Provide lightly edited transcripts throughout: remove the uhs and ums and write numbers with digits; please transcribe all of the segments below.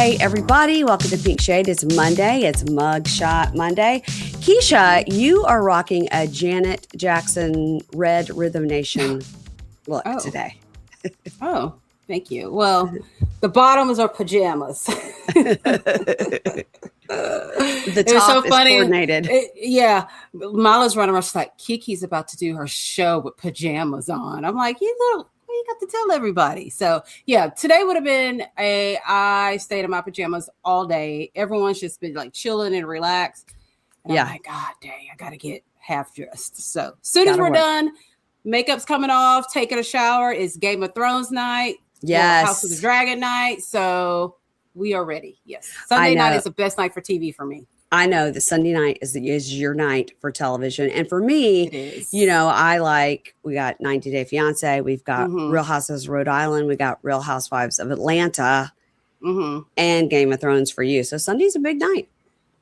Hey, everybody. Welcome to Pink Shade. It's Monday. It's Mugshot Monday. Keisha, you are rocking a Janet Jackson Red Rhythm Nation look today. Oh, thank you. Well, the bottoms are pajamas. The top is coordinated. Mala's running around. She's like, Kiki's about to do her show with pajamas on. I'm like, you got to tell everybody. So yeah, today would have been I stayed in my pajamas all day. Everyone's just been like chilling and relaxed. And I'm like, God dang, I got to get half dressed. So as soon as we're done, makeup's coming off, taking a shower. It's Game of Thrones night. Yes. House of the Dragon night. So we are ready. Yes. Sunday night is the best night for TV for me. I know that Sunday night is your night for television. And for me, it is. We got 90 Day Fiance. We've got Real Housewives of Rhode Island. We got Real Housewives of Atlanta and Game of Thrones for you. So Sunday's a big night.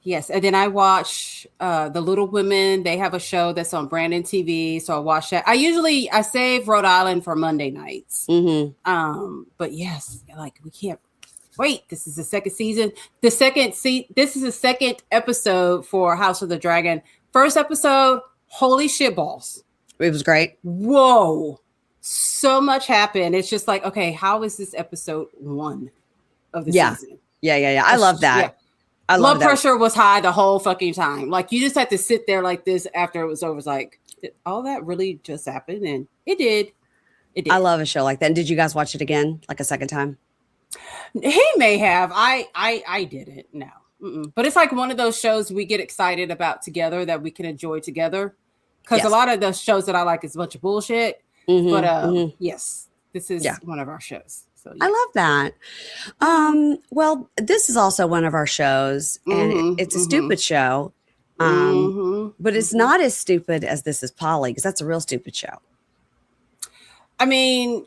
Yes. And then I watch The Little Women. They have a show that's on Brandon TV. So I watch that. I save Rhode Island for Monday nights. But yes, we can't wait. This is the second season. This is the second episode for House of the Dragon. First episode, holy shit balls. It was great. Whoa. So much happened. It's just like, okay, how is this episode 1 of the season? Yeah. I love that. Yeah. Blood pressure was high the whole fucking time. Like, you just had to sit there like this after it was over. It's like, did all that really just happened? And it did. It did. I love a show like that. And did you guys watch it again, like a second time? He may have. I didn't. No. But it's like one of those shows we get excited about together that we can enjoy together. Because a lot of those shows that I like is a bunch of bullshit. But yes, this is one of our shows. So, yeah. I love that. Well, this is also one of our shows, and it's a stupid show. But it's not as stupid as This Is Polly, because that's a real stupid show. I mean,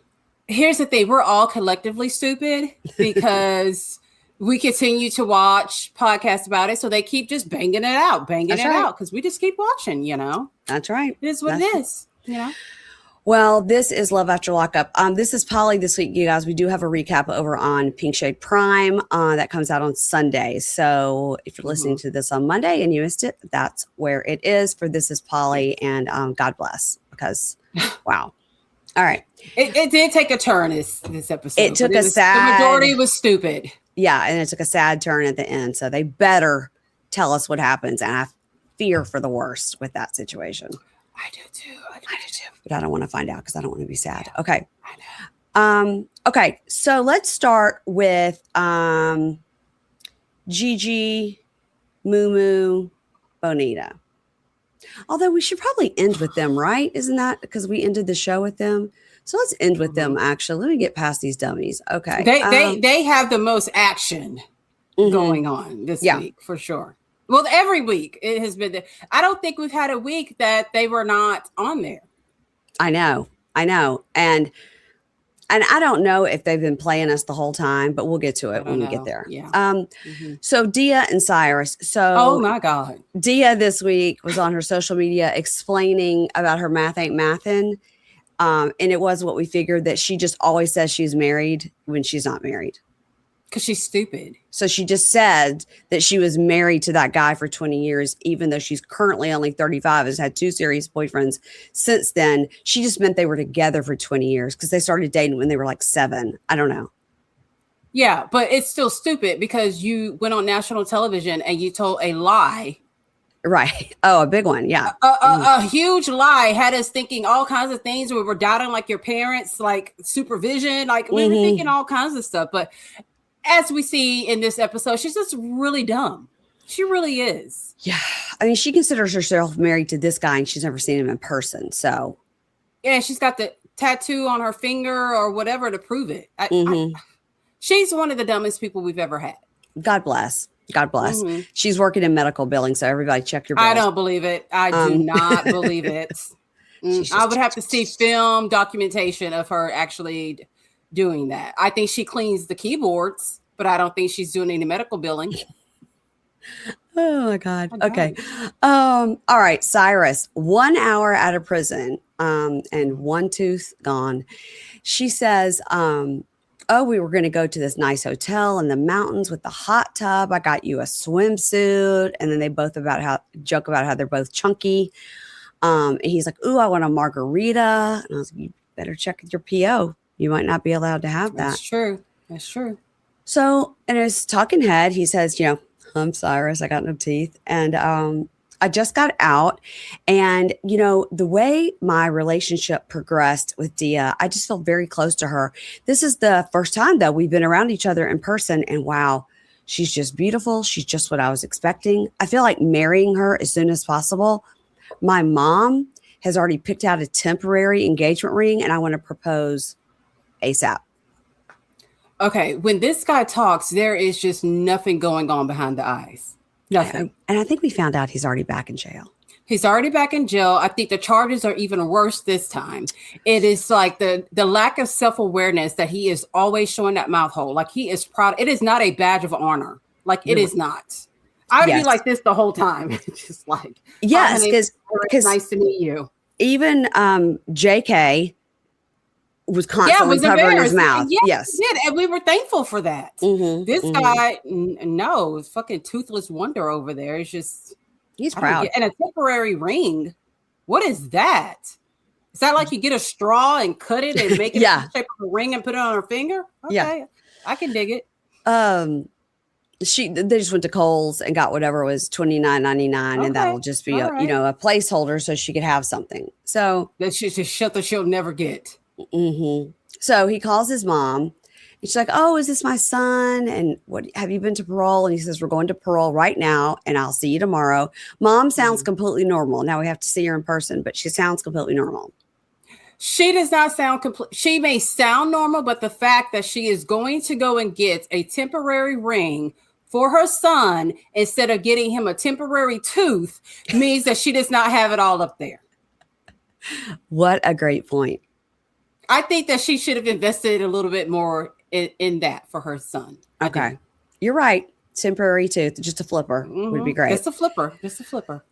here's the thing. We're all collectively stupid because we continue to watch podcasts about it. So they keep just banging it out because we just keep watching, That's right. It is what it is, Well, this is Love After Lockup. This is Polly this week, you guys. We do have a recap over on Pink Shade Prime that comes out on Sunday. So if you're listening to this on Monday and you missed it, that's where it is for This Is Polly. And God bless, because wow. All right. It did take a turn this episode. It took The majority was stupid. Yeah, and it took a sad turn at the end. So they better tell us what happens. And I fear for the worst with that situation. I do too. But I don't want to find out because I don't want to be sad. Okay. Okay. So let's start with GG, Moo Moo, Bonita. Although we should probably end with them, right? Isn't that because we ended the show with them? So let's end with them. Actually, let me get past these dummies. Okay. They have the most action going on this week for sure. Well, every week it has been. I don't think we've had a week that they were not on there. I know. And I don't know if they've been playing us the whole time, but we'll get to it when we get there. Yeah. So Dia and Cyrus. So oh my God. Dia this week was on her social media explaining about her math ain't mathin'. And it was what we figured, that she just always says she's married when she's not married. Because she's stupid. So she just said that she was married to that guy for 20 years, even though she's currently only 35, has had 2 serious boyfriends since then. She just meant they were together for 20 years because they started dating when they were like 7. I don't know. Yeah, but it's still stupid because you went on national television and you told a lie. Right. Oh, a big one. Yeah. A huge lie had us thinking all kinds of things. We were doubting like your parents, like supervision, like we were thinking all kinds of stuff. But as we see in this episode, she's just really dumb. She really is. Yeah. I mean, she considers herself married to this guy and she's never seen him in person. So. Yeah, she's got the tattoo on her finger or whatever to prove it. She's one of the dumbest people we've ever had. God bless. She's working in medical billing. So everybody check your bills. I don't believe it. I do not believe it. I would have to see film documentation of her actually doing that. I think she cleans the keyboards, but I don't think she's doing any medical billing. Oh my God. Okay. All right. Cyrus, 1 hour out of prison, and one tooth gone. She says, oh, we were going to go to this nice hotel in the mountains with the hot tub. I got you a swimsuit. And then they both joke about how they're both chunky. And he's like, ooh, I want a margarita. And I was like, you better check with your PO. You might not be allowed to have that. That's true. That's true. So in his talking head, he says, I'm Cyrus. I got no teeth. And I just got out. And, the way my relationship progressed with Dia, I just felt very close to her. This is the first time, though, we've been around each other in person. And wow, she's just beautiful. She's just what I was expecting. I feel like marrying her as soon as possible. My mom has already picked out a temporary engagement ring, and I want to propose ASAP. Okay, when this guy talks, there is just nothing going on behind the eyes. Nothing. And I think we found out he's already back in jail. He's already back in jail. I think the charges are even worse this time. It is like the lack of self-awareness that he is always showing that mouth hole. Like he is proud. It is not a badge of honor. Like it is not. I would be like this the whole time. Just like, yes, because nice to meet you. Even JK was constantly covering his mouth. Yes, he did, and we were thankful for that. Mm-hmm, this guy, no, fucking toothless wonder over there. It's just he's proud. And a temporary ring. What is that? Is that like you get a straw and cut it and make it the shape of a ring and put it on her finger? Okay, I can dig it. They just went to Kohl's and got whatever was $29.99, and that'll just be a placeholder so she could have something. So that she'll never get. Mm-hmm. So he calls his mom, and she's like, "Oh, is this my son? And what have you been to parole?" And he says, "We're going to parole right now, and I'll see you tomorrow." Mom sounds completely normal. Now we have to see her in person, but she sounds completely normal. She does not sound complete. She may sound normal, but the fact that she is going to go and get a temporary ring for her son instead of getting him a temporary tooth means that she does not have it all up there. What a great point. I think that she should have invested a little bit more in that for her son. Okay. You're right. Temporary tooth, just a flipper would be great. Just a flipper.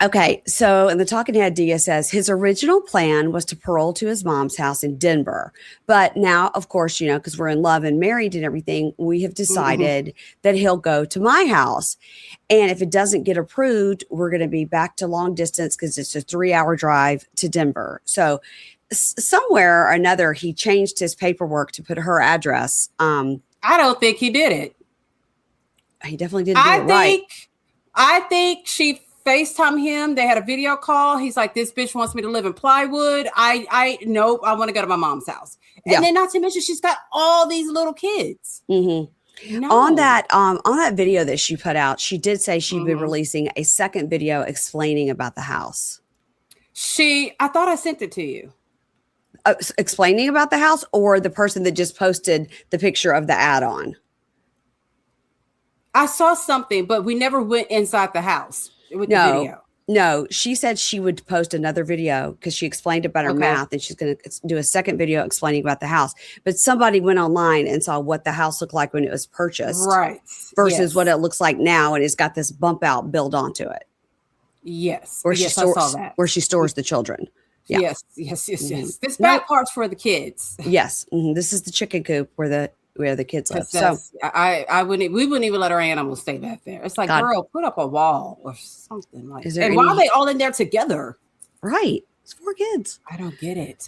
Okay. So in the talking head, Dia says his original plan was to parole to his mom's house in Denver. But now, of course, because we're in love and married and everything, we have decided that he'll go to my house. And if it doesn't get approved, we're going to be back to long distance because it's a 3-hour drive to Denver. So somewhere or another, he changed his paperwork to put her address. I don't think he did it. He definitely didn't do it right. I think she FaceTime him. They had a video call. He's like, this bitch wants me to live in plywood. Nope. I want to go to my mom's house. And then not to mention, she's got all these little kids. Mm-hmm. No. On that video that she put out, she did say she'd be releasing a second video explaining about the house. I thought I sent it to you. Explaining about the house, or the person that just posted the picture of the add-on? I saw something, but we never went inside the house. With the video. No, she said she would post another video because she explained about her math, and she's going to do a second video explaining about the house. But somebody went online and saw what the house looked like when it was purchased, right? Versus what it looks like now, and it's got this bump out built onto it. Yes, I saw that. Where she stores the children. Yeah. Yes. This back part's for the kids. Yes, this is the chicken coop where the kids live. So we wouldn't even let our animals stay back there. It's like, girl, put up a wall or something like that. And why are they all in there together? Right. It's 4 kids. I don't get it.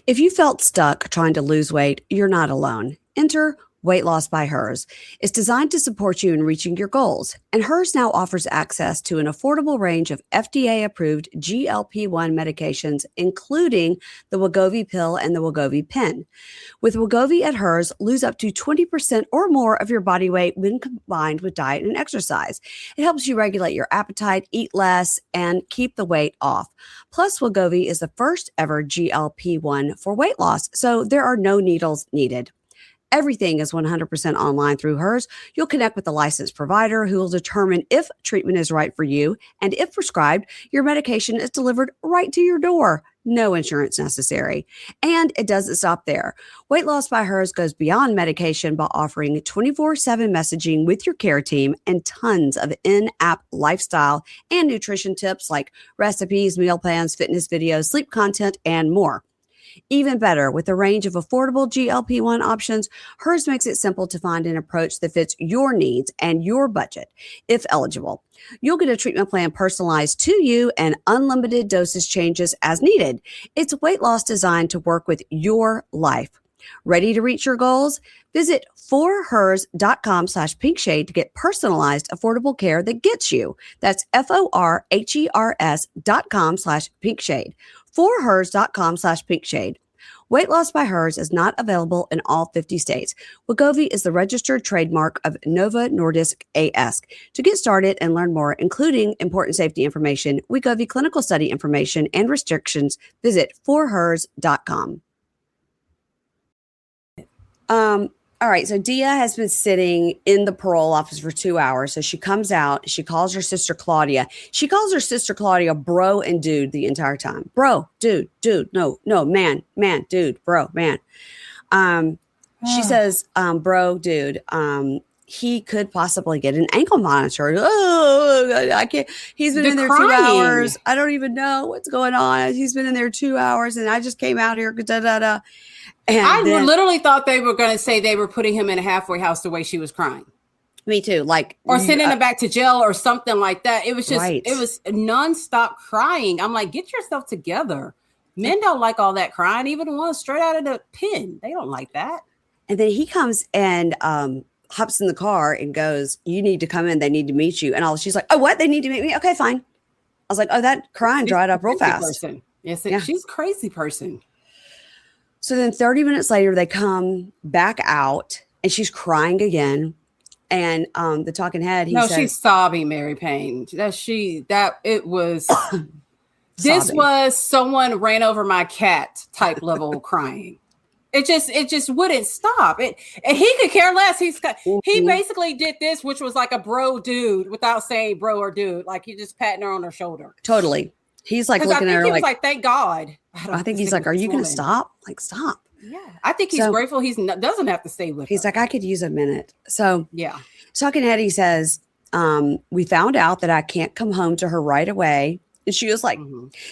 If you felt stuck trying to lose weight, you're not alone. Enter Weight Loss by Hers. It's designed to support you in reaching your goals, and Hers now offers access to an affordable range of FDA-approved GLP-1 medications, including the Wegovy pill and the Wegovy pen. With Wegovy at Hers, lose up to 20% or more of your body weight when combined with diet and exercise. It helps you regulate your appetite, eat less, and keep the weight off. Plus, Wegovy is the first ever GLP-1 for weight loss, so there are no needles needed. Everything is 100% online through Hers. You'll connect with a licensed provider who will determine if treatment is right for you. And if prescribed, your medication is delivered right to your door. No insurance necessary. And it doesn't stop there. Weight Loss by Hers goes beyond medication by offering 24/7 messaging with your care team and tons of in-app lifestyle and nutrition tips like recipes, meal plans, fitness videos, sleep content, and more. Even better, with a range of affordable GLP-1 options, Hers makes it simple to find an approach that fits your needs and your budget, if eligible. You'll get a treatment plan personalized to you and unlimited dosage changes as needed. It's weight loss designed to work with your life. Ready to reach your goals? Visit forhers.com/pinkshade to get personalized, affordable care that gets you. That's forhers.com/pinkshade. Forhers.com/pinkshade. Weight loss by Hers is not available in all 50 states. Wegovy is the registered trademark of Novo Nordisk AS. To get started and learn more, including important safety information, Wegovy clinical study information, and restrictions, visit forhers.com. All right. So Dia has been sitting in the parole office for 2 hours. So she comes out, she calls her sister Claudia. She calls her sister Claudia bro and dude the entire time. Bro, dude, no, man, dude, bro, man. She says, bro, dude, he could possibly get an ankle monitor. Oh, I can't. He's been in there crying. 2 hours. I don't even know what's going on. He's been in there 2 hours and I just came out here. And I literally thought they were going to say they were putting him in a halfway house the way she was crying. Me too. Or sending him back to jail or something like that. It was just, right. It was nonstop crying. I'm like, get yourself together. Men don't like all that crying. Even the ones straight out of the pen. They don't like that. And then he comes and hops in the car and goes, you need to come in. They need to meet you. And she's like, oh, what? They need to meet me? Okay, fine. I was like, oh, that crying dried up real fast. Person. Yes, yeah. She's a crazy person. So then 30 minutes later, they come back out and she's crying again. And the talking head, he says, she's sobbing, Mary Payne. It was, this was someone ran over my cat type level crying. It just wouldn't stop. And he could care less. He basically did this, which was like a bro dude without saying bro or dude. Like he just patting her on her shoulder. Totally. He's like looking at her like, thank God. I think he's like, are you going to stop? Like, stop. Yeah. I think he's grateful doesn't have to stay with her. He's like, I could use a minute. So yeah. Talking head, he says, we found out that I can't come home to her right away. And she was like,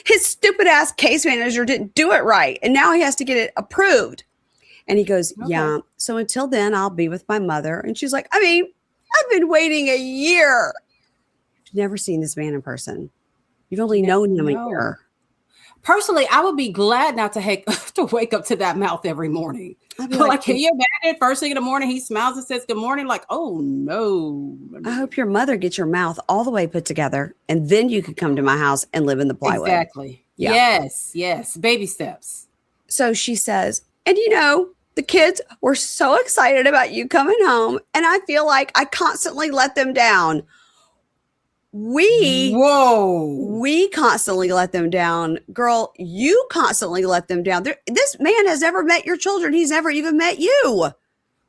his stupid ass case manager didn't do it right. And now he has to get it approved. And he goes, yeah. So until then, I'll be with my mother. And she's like, I mean, I've been waiting a year. I've never seen this man in person. You've only known him a year. Personally, I would be glad not to wake up to that mouth every morning. Like, can you imagine? First thing in the morning, he smiles and says good morning. Like, oh no. I hope your mother gets your mouth all the way put together, and then you could come to my house and live in the plywood. Exactly. Yeah. Yes. Baby steps. So she says, and the kids were so excited about you coming home, and I feel like I constantly let them down. We constantly let them down. Girl, you constantly let them down. This man has never met your children. He's never even met you.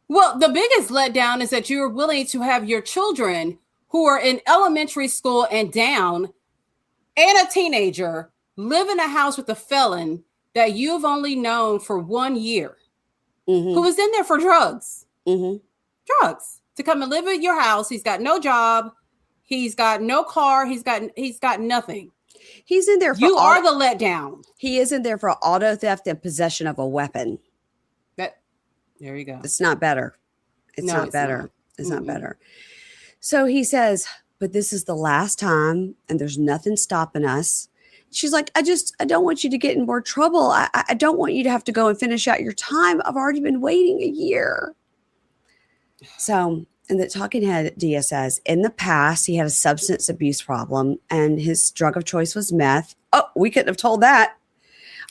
Well, the biggest letdown is that you're willing to have your children who are in elementary school and down and a teenager live in a house with a felon that you've only known for 1 year, who was in there for drugs. Drugs. To come and live at your house. He's got no job. He's got no car. He's got nothing. He's in there for you are the letdown. He is in there for auto theft and possession of a weapon. There you go. It's not better. It's not better. It's not better. So he says, but this is the last time and there's nothing stopping us. She's like, I don't want you to get in more trouble. I don't want you to have to go and finish out your time. I've already been waiting a year. So, and the talking head, Dia says, in the past, he had a substance abuse problem and his drug of choice was meth. Oh, we couldn't have told that.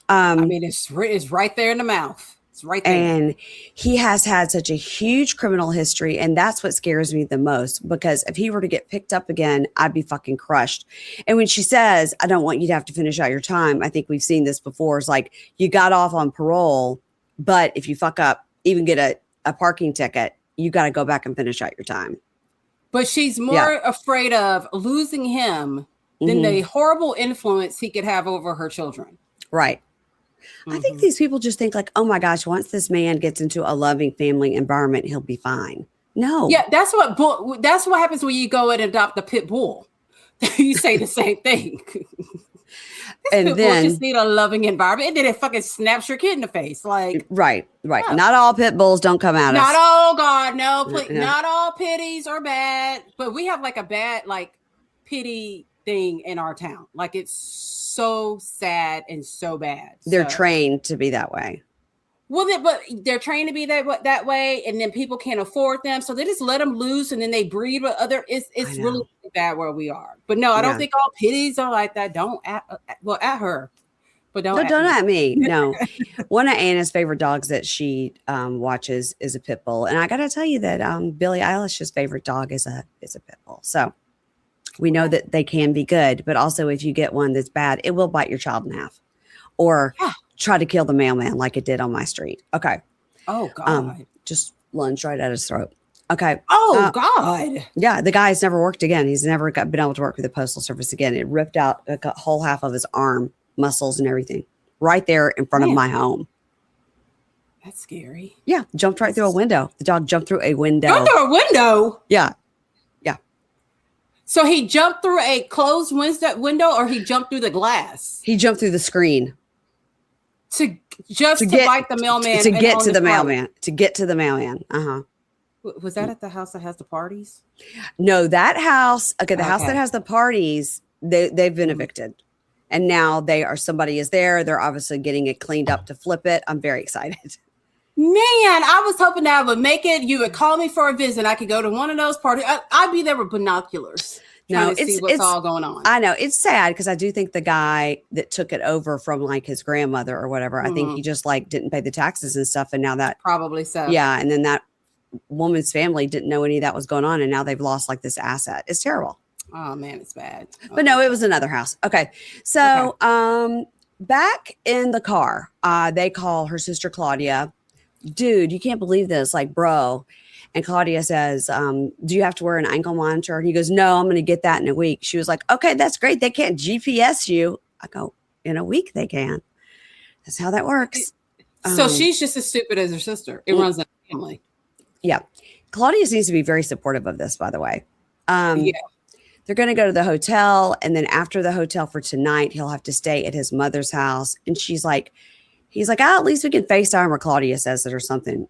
I mean, it's right there in the mouth. It's right there. And he has had such a huge criminal history. And that's what scares me the most, because if he were to get picked up again, I'd be fucking crushed. And when she says, I don't want you to have to finish out your time, I think we've seen this before. It's like you got off on parole, but if you fuck up, even get a parking ticket, you got to go back and finish out your time. But she's more afraid of losing him than the horrible influence he could have over her children. Right. I think these people just think like, oh my gosh, once this man gets into a loving family environment, he'll be fine. No. Yeah, that's what happens when you go and adopt a pit bull. You say the same thing. And People then just need a loving environment, and then it fucking snaps your kid in the face. Like, right. no. Not all pit bulls don't come at Not us. all, God, no, please. No. Not all pitties are bad, but we have like a bad like pity thing in our town. Like it's so sad and so bad. They're trained to be that way. Well, but they're trained to be that way, and then people can't afford them, so they just let them loose, and then they breed with other. It's really bad where we are. But no, I don't think all pitties are like that. Don't at her, but don't at me. No, one of Anna's favorite dogs that she watches is a pit bull, and I got to tell you that Billie Eilish's favorite dog is a pit bull. So we know that they can be good, but also if you get one that's bad, it will bite your child in half, or try to kill the mailman like it did on my street. Okay. Oh God. Just lunge right at his throat. Okay. Oh God. Yeah. The guy has never worked again. He's never been able to work with the postal service again. It ripped out a whole half of his arm, muscles and everything right there in front of my home. That's scary. Yeah. Jumped right through a window. The dog jumped through a window. Jumped through a window? Yeah. So he jumped through a closed window, or he jumped through the glass? He jumped through the screen. To bite the mailman. To get to the mailman. To get to the mailman. Uh-huh. Was that at the house that has the parties? No, that house. Okay, the house that has the parties, they've been evicted. And now somebody is there. They're obviously getting it cleaned up to flip it. I'm very excited. Man, I was hoping that I would make it. You would call me for a visit. I could go to one of those parties. I'd be there with binoculars. Trying to see what's all going on. I know it's sad because I do think the guy that took it over from like his grandmother or whatever, I think he just like didn't pay the taxes and stuff. And now that probably so. Yeah. And then that woman's family didn't know any of that was going on. And now they've lost like this asset. It's terrible. Oh man, it's bad. But no, it was another house. Okay. So back in the car, they call her sister Claudia. Dude, you can't believe this. Like, bro. And Claudia says, do you have to wear an ankle monitor? And he goes, no, I'm going to get that in a week. She was like, okay, that's great. They can't GPS you. I go, in a week they can. That's how that works. So she's just as stupid as her sister. It runs in the family. Yeah. Claudia seems to be very supportive of this, by the way. They're going to go to the hotel. And then after the hotel for tonight, he'll have to stay at his mother's house. And he's like, at least we can FaceTime, or Claudia says it or something.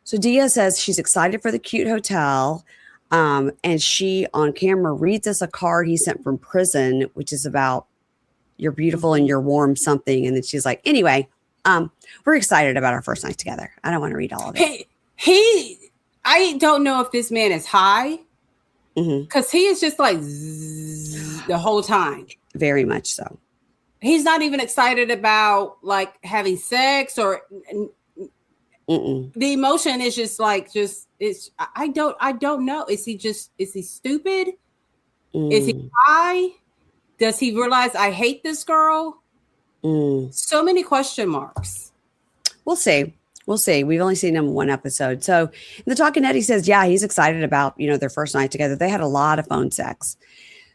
So Dia says she's excited for the cute hotel. And she on camera reads us a card he sent from prison, which is about you're beautiful and you're warm something. And then she's like, anyway, we're excited about our first night together. I don't want to read all of it. I don't know if this man is high because he is just like the whole time. Very much so. He's not even excited about like having sex or the emotion is just like, I don't know. Is he stupid? Is he high? Does he realize I hate this girl? So many question marks. We'll see. We've only seen him in one episode. So in the Talking Head, he says, yeah, he's excited about, their first night together. They had a lot of phone sex.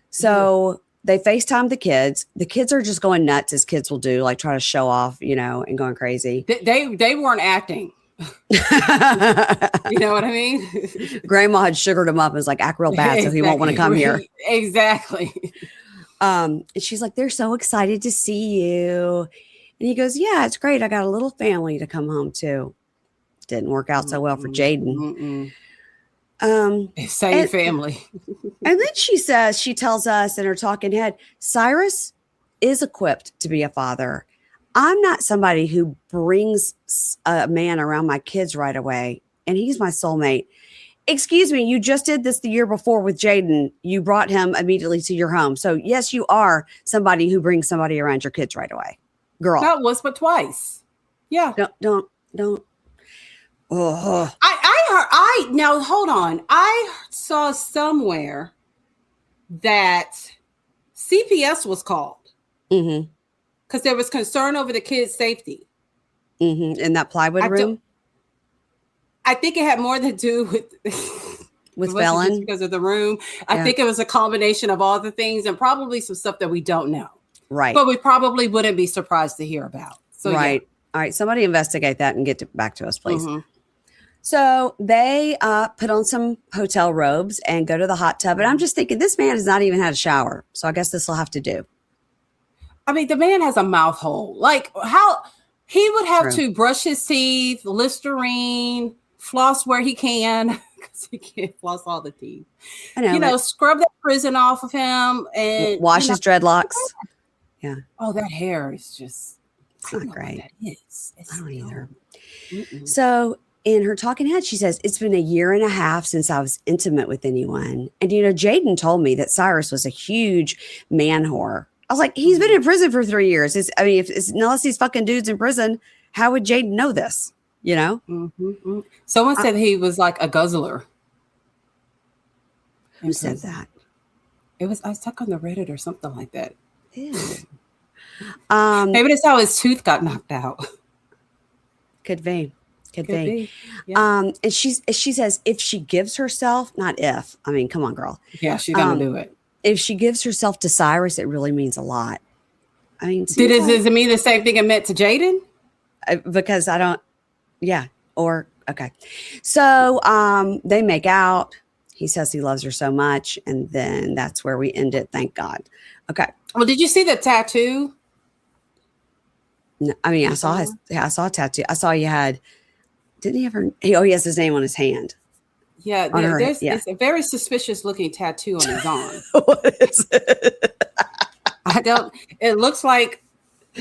So they FaceTime the kids. The kids are just going nuts as kids will do, like try to show off, and going crazy. They weren't acting. You know what I mean? Grandma had sugared him up and was like, act real bad so he won't want to come here. Exactly. And she's like, they're so excited to see you. And he goes, yeah, it's great. I got a little family to come home to. Didn't work out so well for Jaden. Same family. And then she tells us in her Talking Head, Cyrus is equipped to be a father. I'm not somebody who brings a man around my kids right away, and he's my soulmate. Excuse me, you just did this the year before with Jaden. You brought him immediately to your home. So yes, you are somebody who brings somebody around your kids right away. Girl. Not once, but twice. Yeah. Don't. Oh. Now hold on. I saw somewhere that CPS was called. Because there was concern over the kids' safety. In that plywood room? I think it had more to do with felon because of the room. I think it was a combination of all the things and probably some stuff that we don't know. Right. But we probably wouldn't be surprised to hear about. So right. Yeah. All right. Somebody investigate that and get back to us, please. So they put on some hotel robes and go to the hot tub. And I'm just thinking, this man has not even had a shower. So I guess this will have to do. I mean, the man has a mouth hole. Like, how he would have True. to brush his teeth, Listerine, floss where he can, because he can't floss all the teeth. I know, Scrub that prison off of him and wash his dreadlocks. Yeah. Oh, that hair is just, it's not great. That is. I don't either. So in her talking head, she says, it's been 1.5 years since I was intimate with anyone. And, Jaden told me that Cyrus was a huge man whore. I was like, he's been in prison for 3 years. Unless he's fucking dudes in prison, how would Jaden know this? Someone said he was like a guzzler. Who said that? I was stuck on the Reddit or something like that. Ew. Maybe that's how his tooth got knocked out. Could be. Yeah. And she says if she gives herself, not if, I mean, come on, girl. Yeah, she's gonna do it. If she gives herself to Cyrus, it really means a lot. I mean, does it mean the same thing it meant to Jaden? Because I don't. Yeah. Or okay. So they make out. He says he loves her so much, and then that's where we end it. Thank God. Okay. Well, did you see the tattoo? No, I mean, I saw a tattoo. I saw you had. Didn't he ever? He has his name on his hand. Yeah, it's a very suspicious looking tattoo on his arm. What is it? It looks like.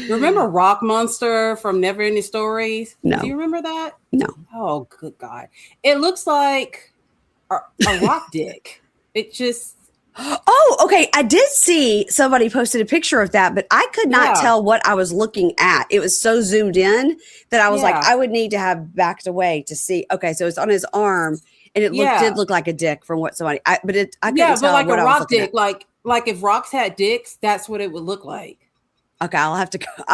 Remember Rock Monster from Never Ending Stories? No. Do you remember that? No. Oh, good God! It looks like a rock dick. It just. Oh, okay. I did see somebody posted a picture of that, but I could not tell what I was looking at. It was so zoomed in that I was like, I would need to have backed away to see. Okay, so it's on his arm, and it did look like a dick from what somebody. I couldn't tell but like what a I was rock looking dick, at. like if rocks had dicks, that's what it would look like. Okay, I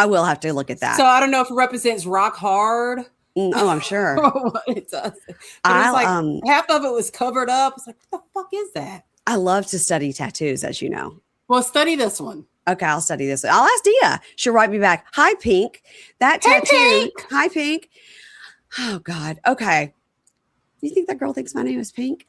will have to look at that. So I don't know if it represents rock hard. Oh, I'm sure. What it does. But it's like half of it was covered up. It's like, what the fuck is that? I love to study tattoos, as you know. Well, study this one. Okay, I'll study this. I'll ask Dia. She'll write me back. Hi, Pink. That tattoo. Pink. Hi, Pink. Oh, God. Okay. You think that girl thinks my name is Pink?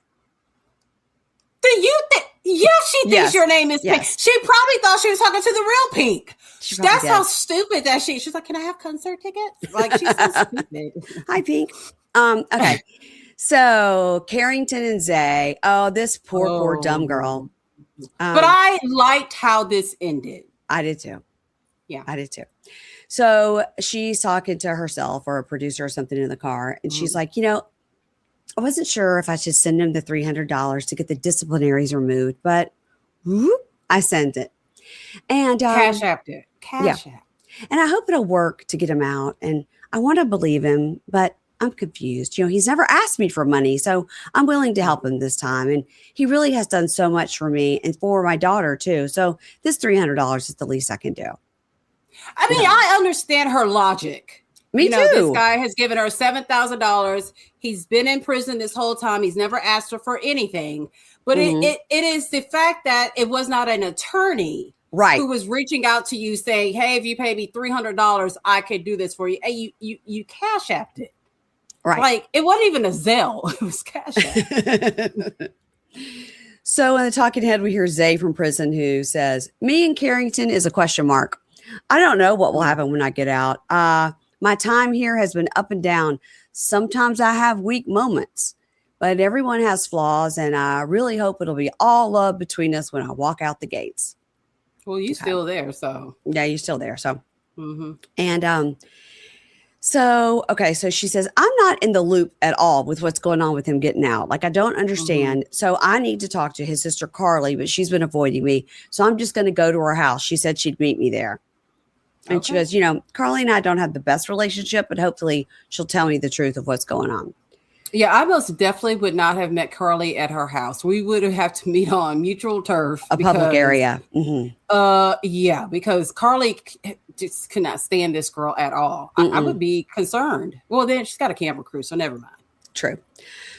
Do you think? Yeah, she thinks your name is Pink. She probably thought she was talking to the real Pink. That's how stupid that she's like, can I have concert tickets? Like, she's so stupid. Hi, Pink. Okay. So Karrington and Zay. Oh, this poor dumb girl. But I liked how this ended. I did too. Yeah, I did too. So she's talking to herself or a producer or something in the car, and she's like, I wasn't sure if I should send him the $300 to get the disciplinaries removed, but I sent it. And Cash App it. Cash App. And I hope it'll work to get him out. And I want to believe him, but I'm confused. He's never asked me for money, so I'm willing to help him this time. And he really has done so much for me and for my daughter too. So this $300 is the least I can do. I mean, I understand her logic. Me too. This guy has given her $7,000. He's been in prison this whole time. He's never asked her for anything. But it is the fact that it was not an attorney who was reaching out to you saying, hey, if you pay me $300, I could do this for you. And you cash apped it. Right. Like, it wasn't even a Zelle. It was cash app. So in the talking head, we hear Zay from prison who says, me and Karrington is a question mark. I don't know what will happen when I get out. My time here has been up and down. Sometimes I have weak moments, but everyone has flaws, and I really hope it'll be all love between us when I walk out the gates. Well, you're still there, so. Yeah, you're still there, so. And so she says, I'm not in the loop at all with what's going on with him getting out. Like, I don't understand. So I need to talk to his sister, Carly, but she's been avoiding me. So I'm just going to go to her house. She said she'd meet me there. And she goes, Carly and I don't have the best relationship, but hopefully she'll tell me the truth of what's going on. Yeah, I most definitely would not have met Carly at her house. We would have to meet on mutual turf. Public area. Yeah, because Carly just could not stand this girl at all. I would be concerned. Well, then she's got a camera crew, so never mind. True.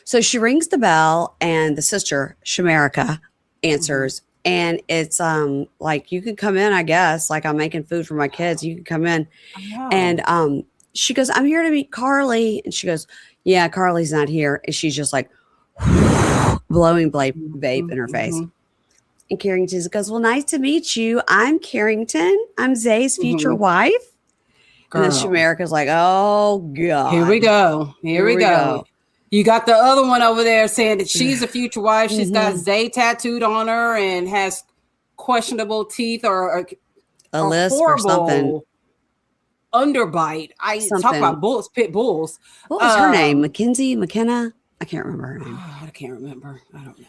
So she rings the bell, and the sister, Shamerica, answers. And it's like, you can come in, I guess. Like, I'm making food for my kids. You can come in. And she goes, I'm here to meet Carly. And she goes, yeah, Carly's not here. And she's just like blowing vape in her face. And Karrington goes, well, nice to meet you. I'm Karrington. I'm Zay's future wife. Girl. And then Shamerica's like, oh, God. Here we go. Here we go. You got the other one over there saying that she's a future wife. She's got Zay tattooed on her and has questionable teeth or a lisp or something. Underbite. Talk about bulls, pit bulls. What was her name? Mackenzie? McKenna? I can't remember her name. I can't remember. I don't know.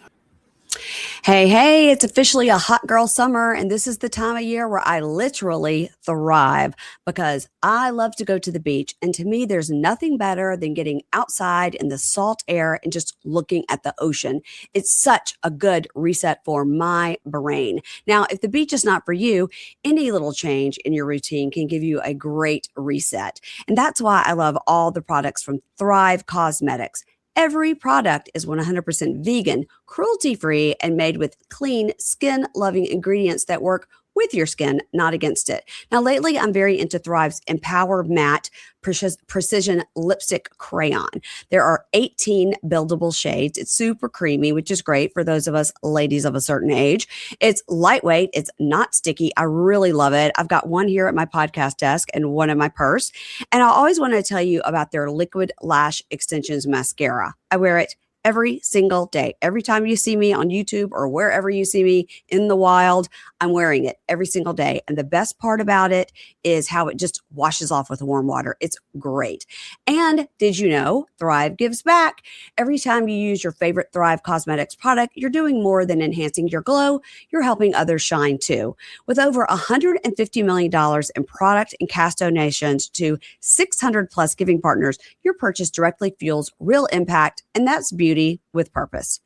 Hey, it's officially a hot girl summer, and this is the time of year where I literally thrive because I love to go to the beach. And to me, there's nothing better than getting outside in the salt air and just looking at the ocean. It's such a good reset for my brain. Now, if the beach is not for you, any little change in your routine can give you a great reset. And that's why I love all the products from Thrive Cosmetics. Every product is 100% vegan, cruelty-free, and made with clean, skin-loving ingredients that work with your skin, not against it. Now, lately, I'm very into Thrive's Empower Matte Precision Lipstick Crayon. There are 18 buildable shades. It's super creamy, which is great for those of us ladies of a certain age. It's lightweight. It's not sticky. I really love it. I've got one here at my podcast desk and one in my purse. And I always want to tell you about their Liquid Lash Extensions Mascara. I wear it every single day. Every time you see me on YouTube or wherever you see me in the wild, I'm wearing it every single day. And the best part about it is how it just washes off with warm water. It's great. And did you know Thrive gives back? Every time you use your favorite Thrive Cosmetics product, you're doing more than enhancing your glow. You're helping others shine too. With over $150 million in product and cash donations to 600 plus giving partners, your purchase directly fuels real impact, and that's beauty with purpose.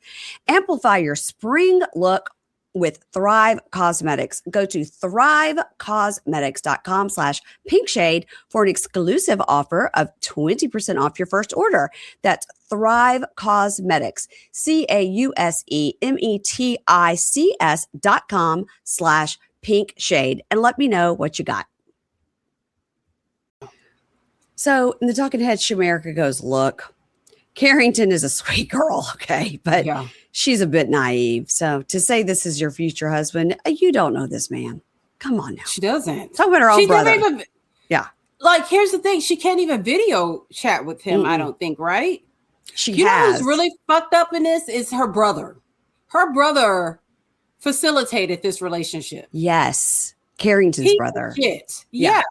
Amplify your spring look with Thrive Cosmetics. Go to thrivecosmetics.com/pinkshade for an exclusive offer of 20% off your first order. That's Thrive Cosmetics, CAUSEMETICS.com/pinkshade. And let me know what you got. So in the talking head, Shamerica goes, look, Karrington is a sweet girl, okay, but she's a bit naive. So to say this is your future husband, you don't know this man. Come on now. She doesn't. Talk about her own brother. Like, here's the thing. She can't even video chat with him, I don't think, right? She has. Know who's really fucked up in this is her brother. Her brother facilitated this relationship. Yes. Carrington's brother. Shit. Yeah.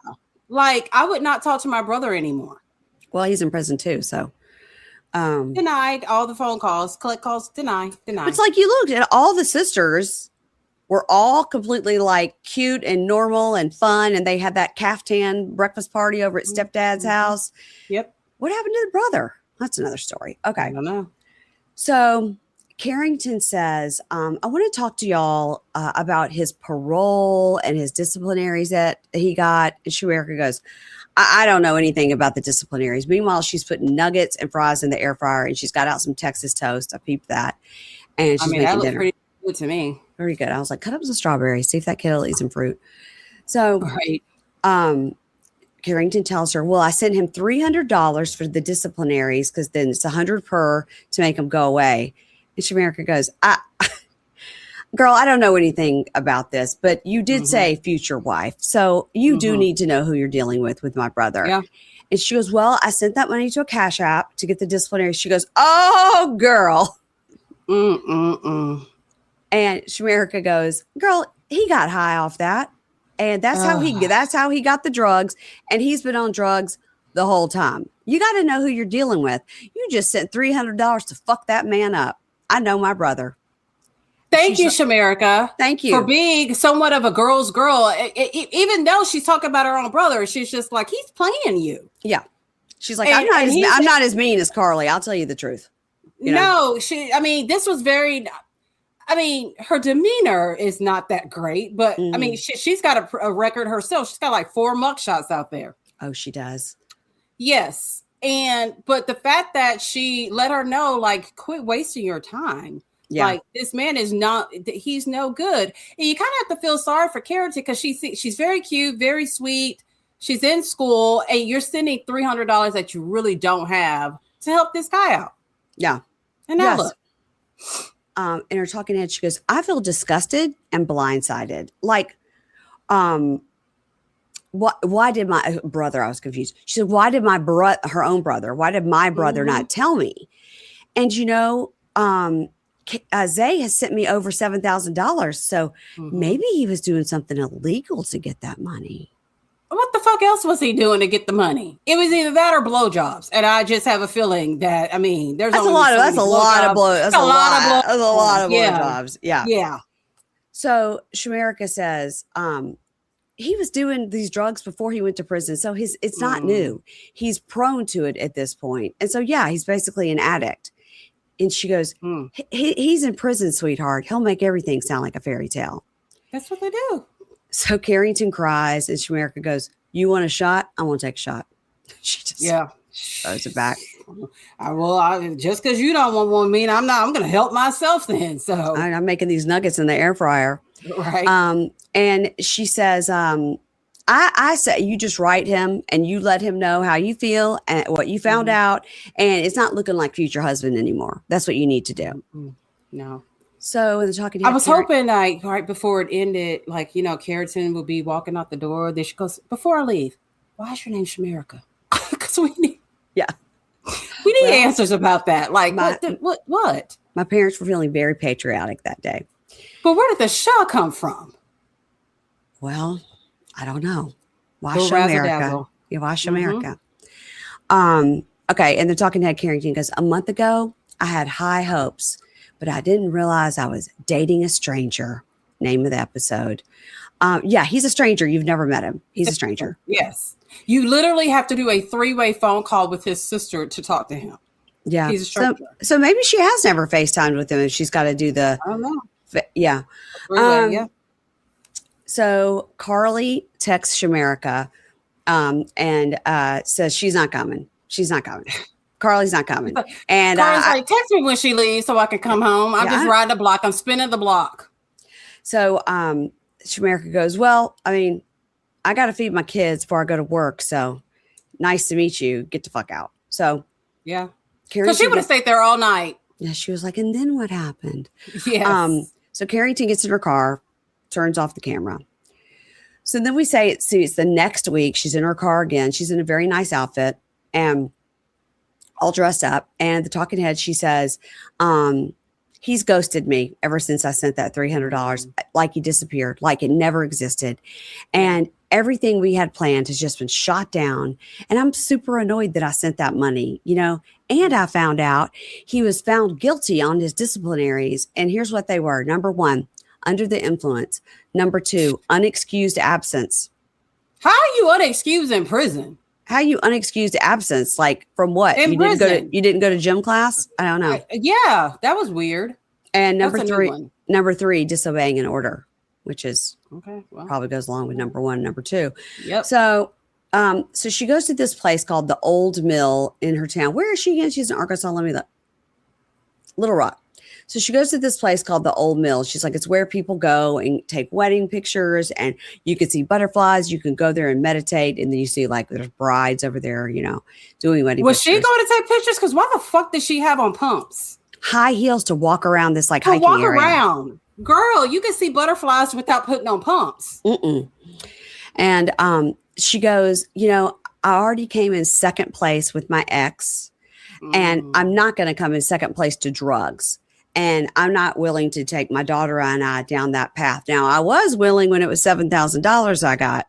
Like, I would not talk to my brother anymore. Well, he's in prison too, so. Denied all the phone calls, collect calls, denied. It's like you looked at all the sisters were all completely like cute and normal and fun, and they had that caftan breakfast party over at stepdad's house. Yep. What happened to the brother? That's another story. Okay. I don't know. So Karrington says, I want to talk to y'all about his parole and his disciplinaries that he got. And Shamerica goes, I don't know anything about the disciplinaries. Meanwhile, she's putting nuggets and fries in the air fryer, and she's got out some Texas toast. I peeped that. And she's making that looked dinner. pretty good to me. Very good. I was like, cut up some strawberries. See if that kid will eat some fruit. So Karrington tells her, well, I sent him $300 for the disciplinaries because then it's $100 per to make them go away. And Shamerica goes, girl, I don't know anything about this, but you did say future wife. So you do need to know who you're dealing with my brother. Yeah. And she goes, well, I sent that money to a Cash App to get the disciplinary. She goes, oh, girl. And Shamerica goes, girl, he got high off that. And that's how he got the drugs. And he's been on drugs the whole time. You got to know who you're dealing with. You just sent $300 to fuck that man up. I know my brother. Thank you, Shamerica. Thank you for being somewhat of a girl's girl. Even though she's talking about her own brother, she's just like, he's playing you. Yeah. She's like, I'm not as mean as Carly. I'll tell you the truth. No, this was very, her demeanor is not that great, but she's got a record herself. She's got like 4 mugshots out there. Oh, she does. Yes. But the fact that she let her know, like, quit wasting your time. Yeah. Like, this man he's no good. And you kind of have to feel sorry for Karrington because she's very cute, very sweet. She's in school and you're sending $300 that you really don't have to help this guy out. Yeah. And now look. in her talking head, she goes, I feel disgusted and blindsided. Like, why did my brother, I was confused. She said, why did her own brother, why did my brother not tell me? And, Zay has sent me over $7,000. So maybe he was doing something illegal to get that money. What the fuck else was he doing to get the money? It was either that or blowjobs. And I just have a feeling that, there's a lot of blowjobs. Yeah. Yeah. So Shamerica says, he was doing these drugs before he went to prison. So it's not new. He's prone to it at this point. And so, yeah, he's basically an addict. And she goes, he's in prison, sweetheart. He'll make everything sound like a fairy tale. That's what they do. So Karrington cries and Shamerica goes, you want a shot? I want to take a shot. She just throws it back. Just because you don't want one mean I'm going to help myself then. So I'm making these nuggets in the air fryer. Right. And she says, I say you just write him and you let him know how you feel and what you found out. And it's not looking like future husband anymore. That's what you need to do. No. So the talking. I was hoping like right before it ended, like, Karrington would be walking out the door. Then she goes, before I leave, why is your name Shamerica? Because we need answers about that. Like what? My parents were feeling very patriotic that day. But where did the Shaw come from? Well, I don't know. Why Shamerica? Yeah, why Shamerica? Okay, and the talking head Karrington goes, a month ago, I had high hopes, but I didn't realize I was dating a stranger. Name of the episode. Yeah, he's a stranger. You've never met him. He's a stranger. Yes. You literally have to do a 3-way phone call with his sister to talk to him. Yeah. He's a stranger. So maybe she has never FaceTimed with him and she's got to do the. I don't know. Yeah. Yeah. So Carly texts Shamerica and says she's not coming. She's not coming. Carly's not coming. And Carly's like, text me when she leaves so I can come home. I'm just riding the block. I'm spinning the block. So Shamerica goes, well, I got to feed my kids before I go to work. So nice to meet you. Get the fuck out. So yeah. So she would have stayed there all night. Yeah. She was like, and then what happened? Yes. So Karrington gets in her car, turns off the camera. So then we say it's the next week. She's in her car again. She's in a very nice outfit and all dressed up. And the talking head, she says, he's ghosted me ever since I sent that $300, like he disappeared, like it never existed. And everything we had planned has just been shot down. And I'm super annoyed that I sent that money, and I found out he was found guilty on his disciplinaries. And here's what they were. Number 1, under the influence. Number 2, unexcused absence. How are you unexcused in prison? How are you unexcused absence? Like from what? You didn't go to gym class? I don't know. Yeah, that was weird. And number 3, disobeying an order, which is probably goes along with number 1 and number 2. Yep. So she goes to this place called the Old Mill in her town. Where is she again? She's in Arkansas. Let me look. Little Rock. So she goes to this place called the Old Mill. She's like, it's where people go and take wedding pictures and you can see butterflies. You can go there and meditate. And then you see like there's brides over there, doing wedding pictures. Was she going to take pictures? Because why the fuck did she have on pumps? High heels to walk around this like hiking area. Around. Girl, you can see butterflies without putting on pumps. And she goes, I already came in second place with my ex and I'm not going to come in second place to drugs. And I'm not willing to take my daughter and I down that path. Now, I was willing when it was $7,000 I got.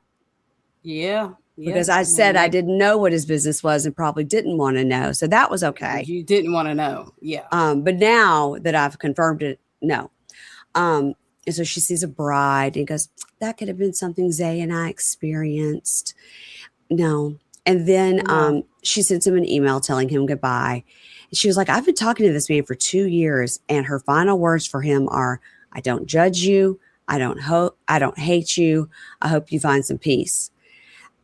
Yeah. Because I said I didn't know what his business was and probably didn't want to know. So that was okay. You didn't want to know. Yeah. But now that I've confirmed it, no. And so she sees a bride and goes, that could have been something Zay and I experienced. No. And then she sends him an email telling him goodbye. She was like, I've been talking to this man for 2 years. And her final words for him are, I don't judge you. I don't hate you. I hope you find some peace.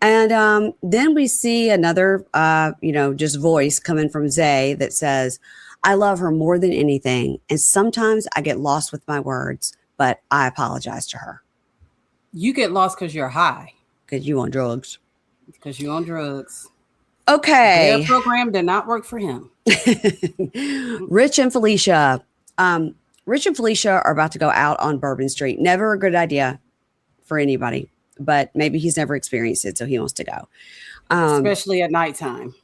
And then we see another, just voice coming from Zay that says, I love her more than anything. And sometimes I get lost with my words, but I apologize to her. You get lost because you're high. Because you on drugs. Because you're on drugs. Okay. Their program did not work for him. Rich and Felicia. Rich and Felicia are about to go out on Bourbon Street. Never a good idea for anybody, but maybe he's never experienced it, so he wants to go. Especially at nighttime.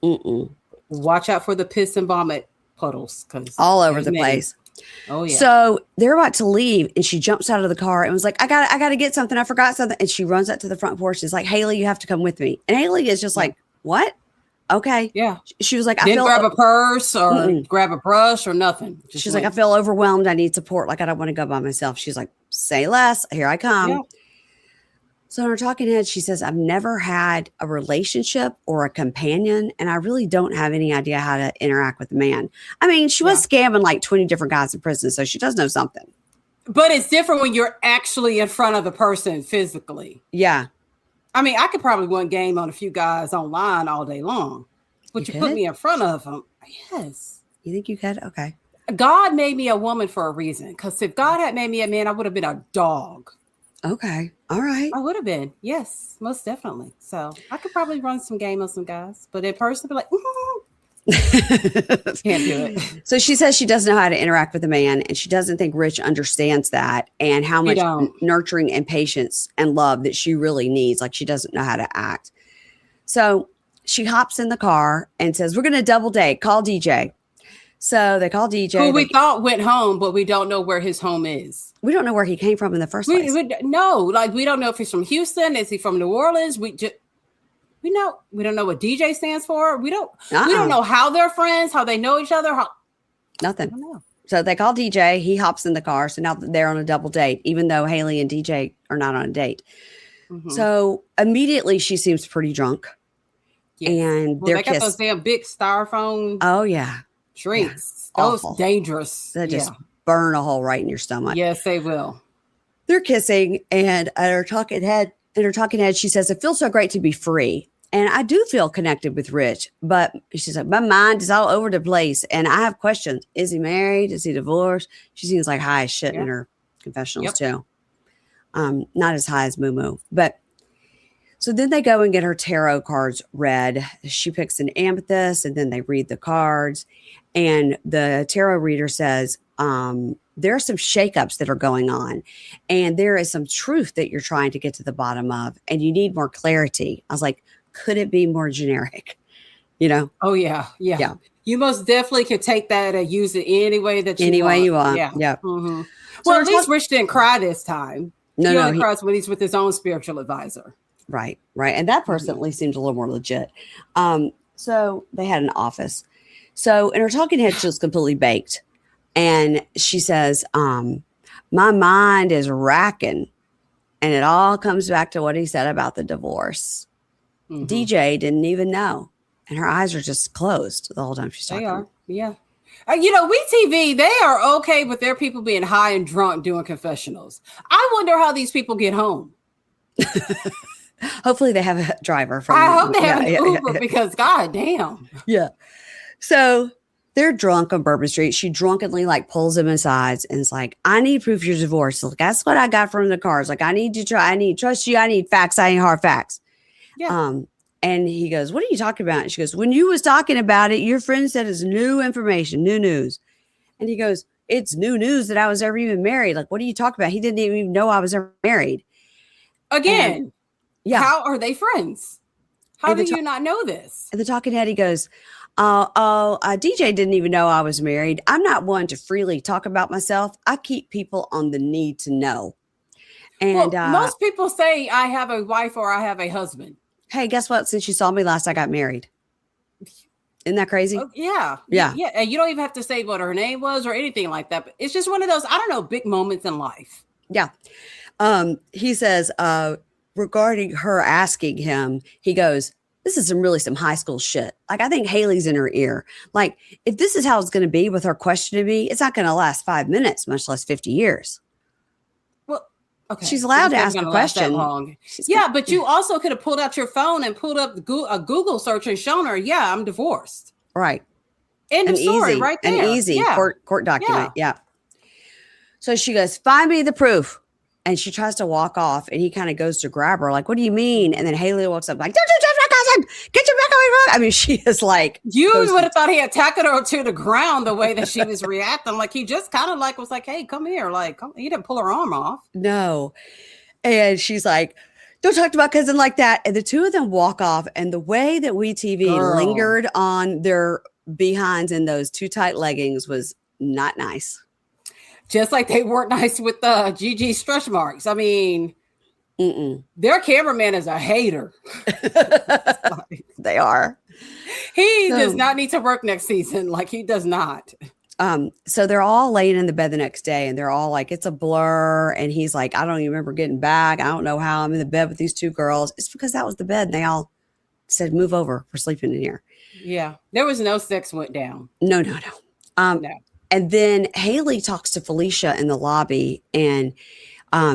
Watch out for the piss and vomit puddles. All over the place. Oh, yeah. So they're about to leave, and she jumps out of the car and was like, I got to get something. I forgot something. And she runs up to the front porch. She's like, Hailey, you have to come with me. And Hailey is just like, what? Okay. Yeah. She was like, I didn't grab a purse or grab a brush or nothing. She's like, I feel overwhelmed. I need support. Like, I don't want to go by myself. She's like, say less. Here I come. Yeah. So in her talking head, she says, I've never had a relationship or a companion, and I really don't have any idea how to interact with a man. I mean, she was scamming like 20 different guys in prison, so she does know something. But it's different when you're actually in front of the person physically. Yeah. I mean, I could probably win game on a few guys online all day long, but you put me in front of them. Yes. You think you could? Okay. God made me a woman for a reason, because if God had made me a man, I would have been a dog. Okay. All right. I would have been. Yes, most definitely. So I could probably run some game on some guys, but in person, be like, can't do it. So she says she doesn't know how to interact with a man, and she doesn't think Rich understands that and how much nurturing and patience and love that she really needs. Like, she doesn't know how to act. So she hops in the car and says, we're going to double date. Call DJ. So they call DJ. Who we thought went home, but we don't know where his home is. We don't know where he came from in the first place. No, like, we don't know if he's from Houston. Is he from New Orleans? We don't know what DJ stands for. We don't know how they're friends, how they know each other. Nothing. I don't know. So they call DJ. He hops in the car. So now they're on a double date, even though Hailey and DJ are not on a date. So immediately she seems pretty drunk. Yes. And they got those damn big styrofoam. Oh yeah. Drinks. Yeah, those dangerous. That just burn a hole right in your stomach. Yes, they will. They're kissing, and in her talking head, she says, it feels so great to be free. And I do feel connected with Rich, but she's like, my mind is all over the place. And I have questions. Is he married? Is he divorced? She seems like high as shit in her confessionals too. Not as high as Moo Moo, but so then they go and get her tarot cards read. She picks an amethyst, and then they read the cards. And the tarot reader says, there are some shakeups that are going on, and there is some truth that you're trying to get to the bottom of, and you need more clarity. I was like, could it be more generic? You know? Oh yeah. You most definitely can take that and use it any way that you want. Any way you want. Yeah. Mm-hmm. Well, at least Rich didn't cry this time. He only cries when he's with his own spiritual advisor. Right. And that person at least seems a little more legit. So they had an office. So in her talking head, she was completely baked. And she says, my mind is racking. And it all comes back to what he said about the divorce. DJ didn't even know. And her eyes are just closed the whole time she's talking. They are. Yeah. WeTV, they are okay with their people being high and drunk doing confessionals. I wonder how these people get home. Hopefully they have a driver. I hope they have an Uber because goddamn. Yeah. So they're drunk on Bourbon Street. She drunkenly pulls him aside and is like, I need proof you're divorced. Like, that's what I got from the cards. Like, I need to trust you. I need facts. I need hard facts. Yeah. And he goes, what are you talking about? And she goes, when you was talking about it, your friend said it's new information, new news. And he goes, it's new news that I was ever even married. Like, what are you talking about? He didn't even know I was ever married. Again. How are they friends? How do you not know this? And the talking head, he goes, DJ didn't even know I was married. I'm not one to freely talk about myself. I keep people on the need to know. And most people say I have a wife or I have a husband. Hey, guess what? Since you saw me last, I got married. Isn't that crazy? Yeah. And you don't even have to say what her name was or anything like that. But it's just one of those, I don't know, big moments in life. Yeah. He says, regarding her asking him, he goes, this is some high school shit. Like, I think Hailey's in her ear. Like, if this is how it's going to be with her questioning me, it's not going to last 5 minutes, much less 50 years. Well, okay. She's allowed to ask a question. But you also could have pulled out your phone and pulled up a Google search and shown her, I'm divorced. Right. End of story right there. An easy court document. Yeah. So she goes, find me the proof. And she tries to walk off, and he kind of goes to grab her, like, what do you mean? And then Hailey walks up like, don't you just because husband. Get your back away from him. I mean, she is like, you would have thought he had tackled her to the ground the way that she was reacting. Like he just kind of like was like, hey, come here. Like he didn't pull her arm off. No. And she's like, don't talk to my cousin like that. And the two of them walk off. And the way that WeTV lingered on their behinds in those too tight leggings was not nice. Just like they weren't nice with GG stretch marks. I mean, their cameraman is a hater. They are. He does not need to work next season. Like he does not. So they're all laying in the bed the next day and they're all like, it's a blur. And he's like, I don't even remember getting back. I don't know how I'm in the bed with these two girls. It's because that was the bed. And they all said, move over. We're sleeping in here. Yeah. There was no sex went down. No. No. And then Hailey talks to Felicia in the lobby and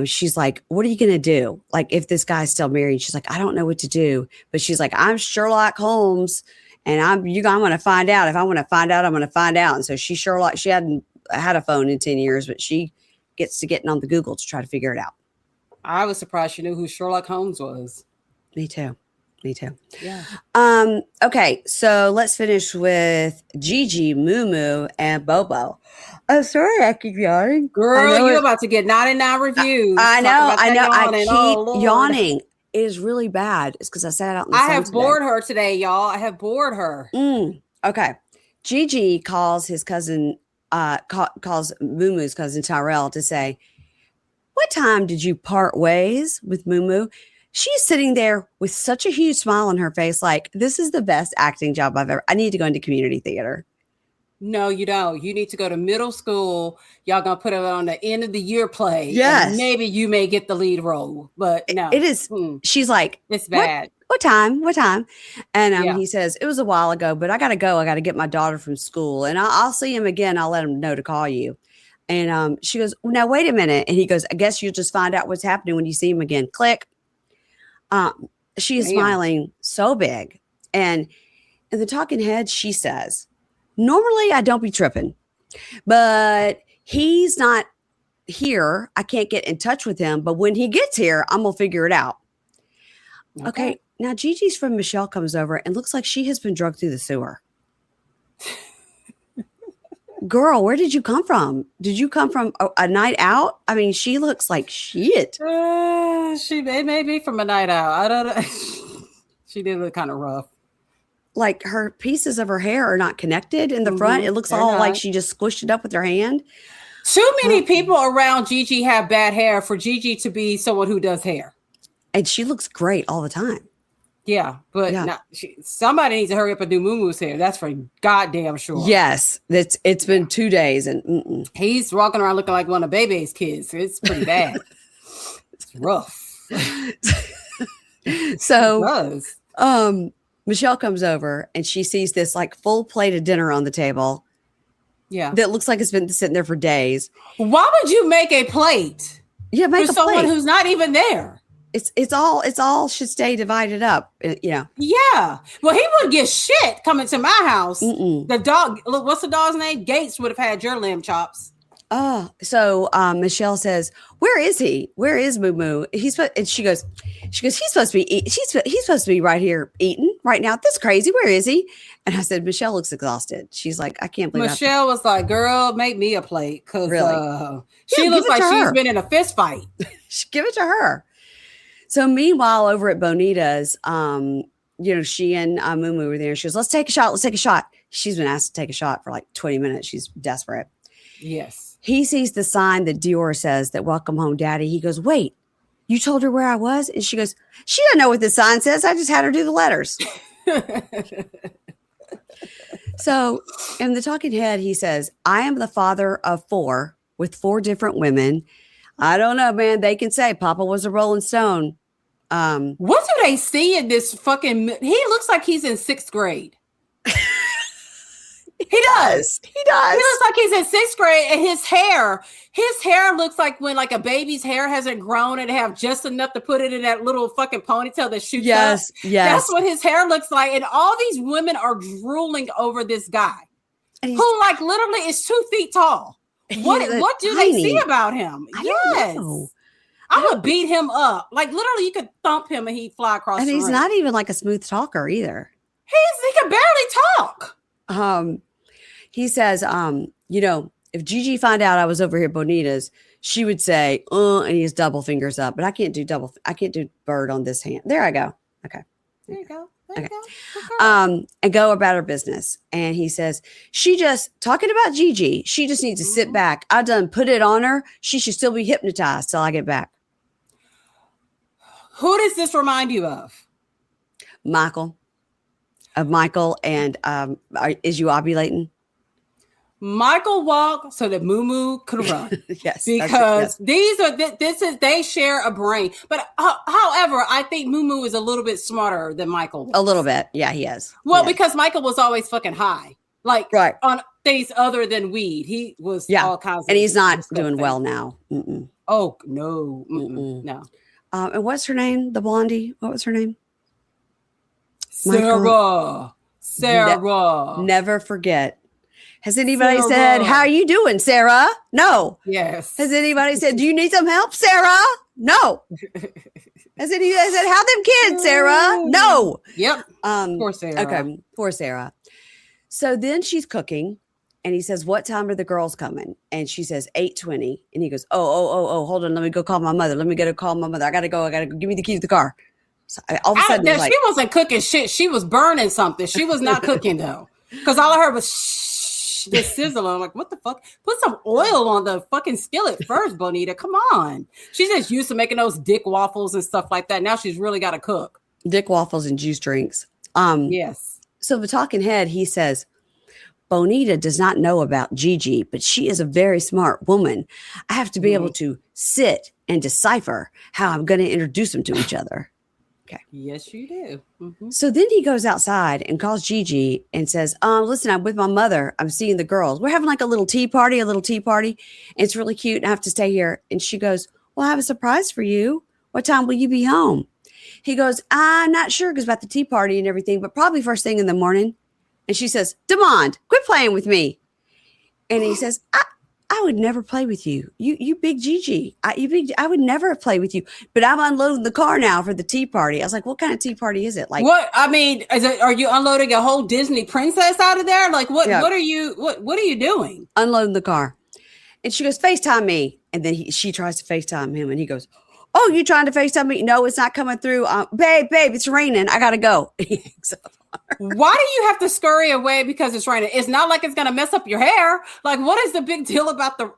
she's like, what are you going to do? Like, if this guy's still married, she's like, I don't know what to do. But she's like, I'm Sherlock Holmes and I'm going to find out. If I want to find out, I'm going to find out. And so she hadn't had a phone in 10 years, but she gets to getting on the Google to try to figure it out. I was surprised she knew who Sherlock Holmes was. Me too. Yeah. Okay, so let's finish with GG, Moo Moo, and Bobo. I'm sorry, I keep yawning. Girl, you're about to get 99 reviews. I know. I keep yawning. It is really bad. It's because I sat out in the sun. I have bored her today, y'all. I have bored her. Okay. GG calls his cousin, calls Moo Moo's cousin Tyrell to say, what time did you part ways with Moo Moo? She's sitting there with such a huge smile on her face, like, this is the best acting job I need to go into community theater. No, you don't. You need to go to middle school. Y'all gonna put it on the end of the year play. Yes. Maybe you may get the lead role, but no. It is. She's like, it's bad. What time? And he says, it was a while ago, but I got to go. I got to get my daughter from school and I'll see him again. I'll let him know to call you. And she goes, now, wait a minute. And he goes, I guess you'll just find out what's happening when you see him again. Click. She is smiling so big. And in the talking head, she says, normally I don't be tripping, but he's not here. I can't get in touch with him. But when he gets here, I'm going to figure it out. Okay. Now Gigi's friend Michelle comes over and looks like she has been drugged through the sewer. Girl, where did you come from? Did you come from a night out? I mean, she looks like shit. She may be from a night out. I don't know. She did look kind of rough. Like her pieces of her hair are not connected in the front. It looks like she just squished it up with her hand. Too many people around Gigi have bad hair for Gigi to be someone who does hair. And she looks great all the time. Yeah, but somebody needs to hurry up and do Moo Moo's hair. That's for goddamn sure. Yes, it's been 2 days and he's walking around looking like one of Bebe's kids. It's pretty bad. It's rough. So, Michelle comes over and she sees this like full plate of dinner on the table. Yeah, that looks like it's been sitting there for days. Why would you make a plate? Yeah, make for a someone plate. Who's not even there. It's all should stay divided up, Yeah. Well, he wouldn't get shit coming to my house. The dog, look, what's the dog's name? Gates would have had your lamb chops. So Michelle says, "Where is he? Where is Moo Moo?" And she goes, he's supposed to be he's supposed to be right here eating right now. That's crazy. Where is he? And I said, Michelle looks exhausted. She's like, I can't believe Michelle was like, girl, make me a plate. Cause really? She looks like she's been in a fist fight. Give it to her. So meanwhile, over at Bonita's, she and Moo Moo were there. She goes, let's take a shot. She's been asked to take a shot for like 20 minutes. She's desperate. Yes. He sees the sign that Dior says that welcome home, daddy. He goes, wait, you told her where I was? And she goes, she doesn't know what the sign says. I just had her do the letters. So in the talking head, he says, I am the father of 4 with 4 different women. I don't know, man. They can say Papa was a Rolling Stone. What do they see in this fucking? He looks like he's in 6th grade. He does. He looks like he's in 6th grade, and his hair looks like when like a baby's hair hasn't grown and they have just enough to put it in that little fucking ponytail that shoots up. Yes. That's what his hair looks like. And all these women are drooling over this guy who like literally is 2 feet tall. What do they see about him? I don't know. I would beat him up. Like literally, you could thump him and he'd fly across. And the he's room. not even like a smooth talker either. He can barely talk. He says, if Gigi found out I was over here at Bonita's, she would say, and he has double fingers up, but I can't do bird on this hand. There I go. Okay. There you go. And go about her business. And he says, she just talking about Gigi. She just needs to sit back. I done put it on her. She should still be hypnotized till I get back. Who does this remind you of? Michael. And is you ovulating? Michael walked so that Moo Moo could run. Yes, because they share a brain. But however, I think Moo Moo is a little bit smarter than Michael was. A little bit, yeah, he is. Well, yeah. Because Michael was always fucking high, like on things other than weed. He was all kinds, and he's not doing well now. Mm-mm. Oh no, no. And what's her name? The blondie. What was her name? Sarah. Never forget. Has anybody said, how are you doing, Sarah? No. Yes. Has anybody said, do you need some help, Sarah? No. Has anybody said, how them kids, Sarah? No. Yep. Poor Sarah. Okay. Poor Sarah. So then she's cooking and he says, what time are the girls coming? And she says 8:20. And he goes, oh, hold on. Let me go call my mother. Let me go call my mother. I got to go. Give me the key to the car. So all of a sudden, she wasn't cooking shit. She was burning something. She was not cooking though. Because all I heard was this sizzle. I'm like, what the fuck? Put some oil on the fucking skillet first, Bonita. Come on. She's just used to making those dick waffles and stuff like that. Now she's really got to cook. Dick waffles and juice drinks. Yes. So the talking head, he says, Bonita does not know about Gigi, but she is a very smart woman. I have to be able to sit and decipher how I'm going to introduce them to each other. Okay. Yes, you do. Mm-hmm. So then he goes outside and calls Gigi and says, listen, I'm with my mother. I'm seeing the girls. We're having like a little tea party. It's really cute. And I have to stay here. And she goes, well, I have a surprise for you. What time will you be home? He goes, I'm not sure because about the tea party and everything, but probably first thing in the morning. And she says, Demond, quit playing with me. And he says, I would never play with you. You big Gigi. I would never play with you. But I'm unloading the car now for the tea party. I was like, what kind of tea party is it? Like what? I mean, are you unloading a whole Disney princess out of there? Like what? Yeah. What are you doing? Unloading the car. And she goes, FaceTime me. And then she tries to FaceTime him, and he goes, oh, you trying to FaceTime me? No, it's not coming through. Babe, it's raining. I gotta go. Why do you have to scurry away because it's raining? It's not like it's gonna mess up your hair. Like, what is the big deal about the?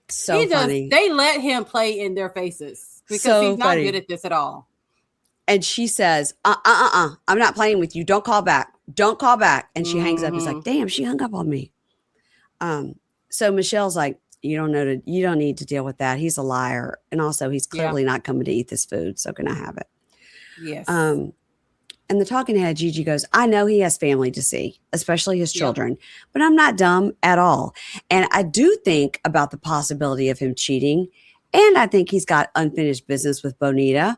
So funny. They let him play in their faces because he's not good at this at all. And she says, I'm not playing with you. Don't call back. And she hangs up. It's like, damn, she hung up on me. So Michelle's like, you don't need to deal with that. He's a liar. And also he's clearly not coming to eat this food. So can I have it? Yes. And the talking head, Gigi goes, I know he has family to see, especially his children, but I'm not dumb at all. And I do think about the possibility of him cheating. And I think he's got unfinished business with Bonita.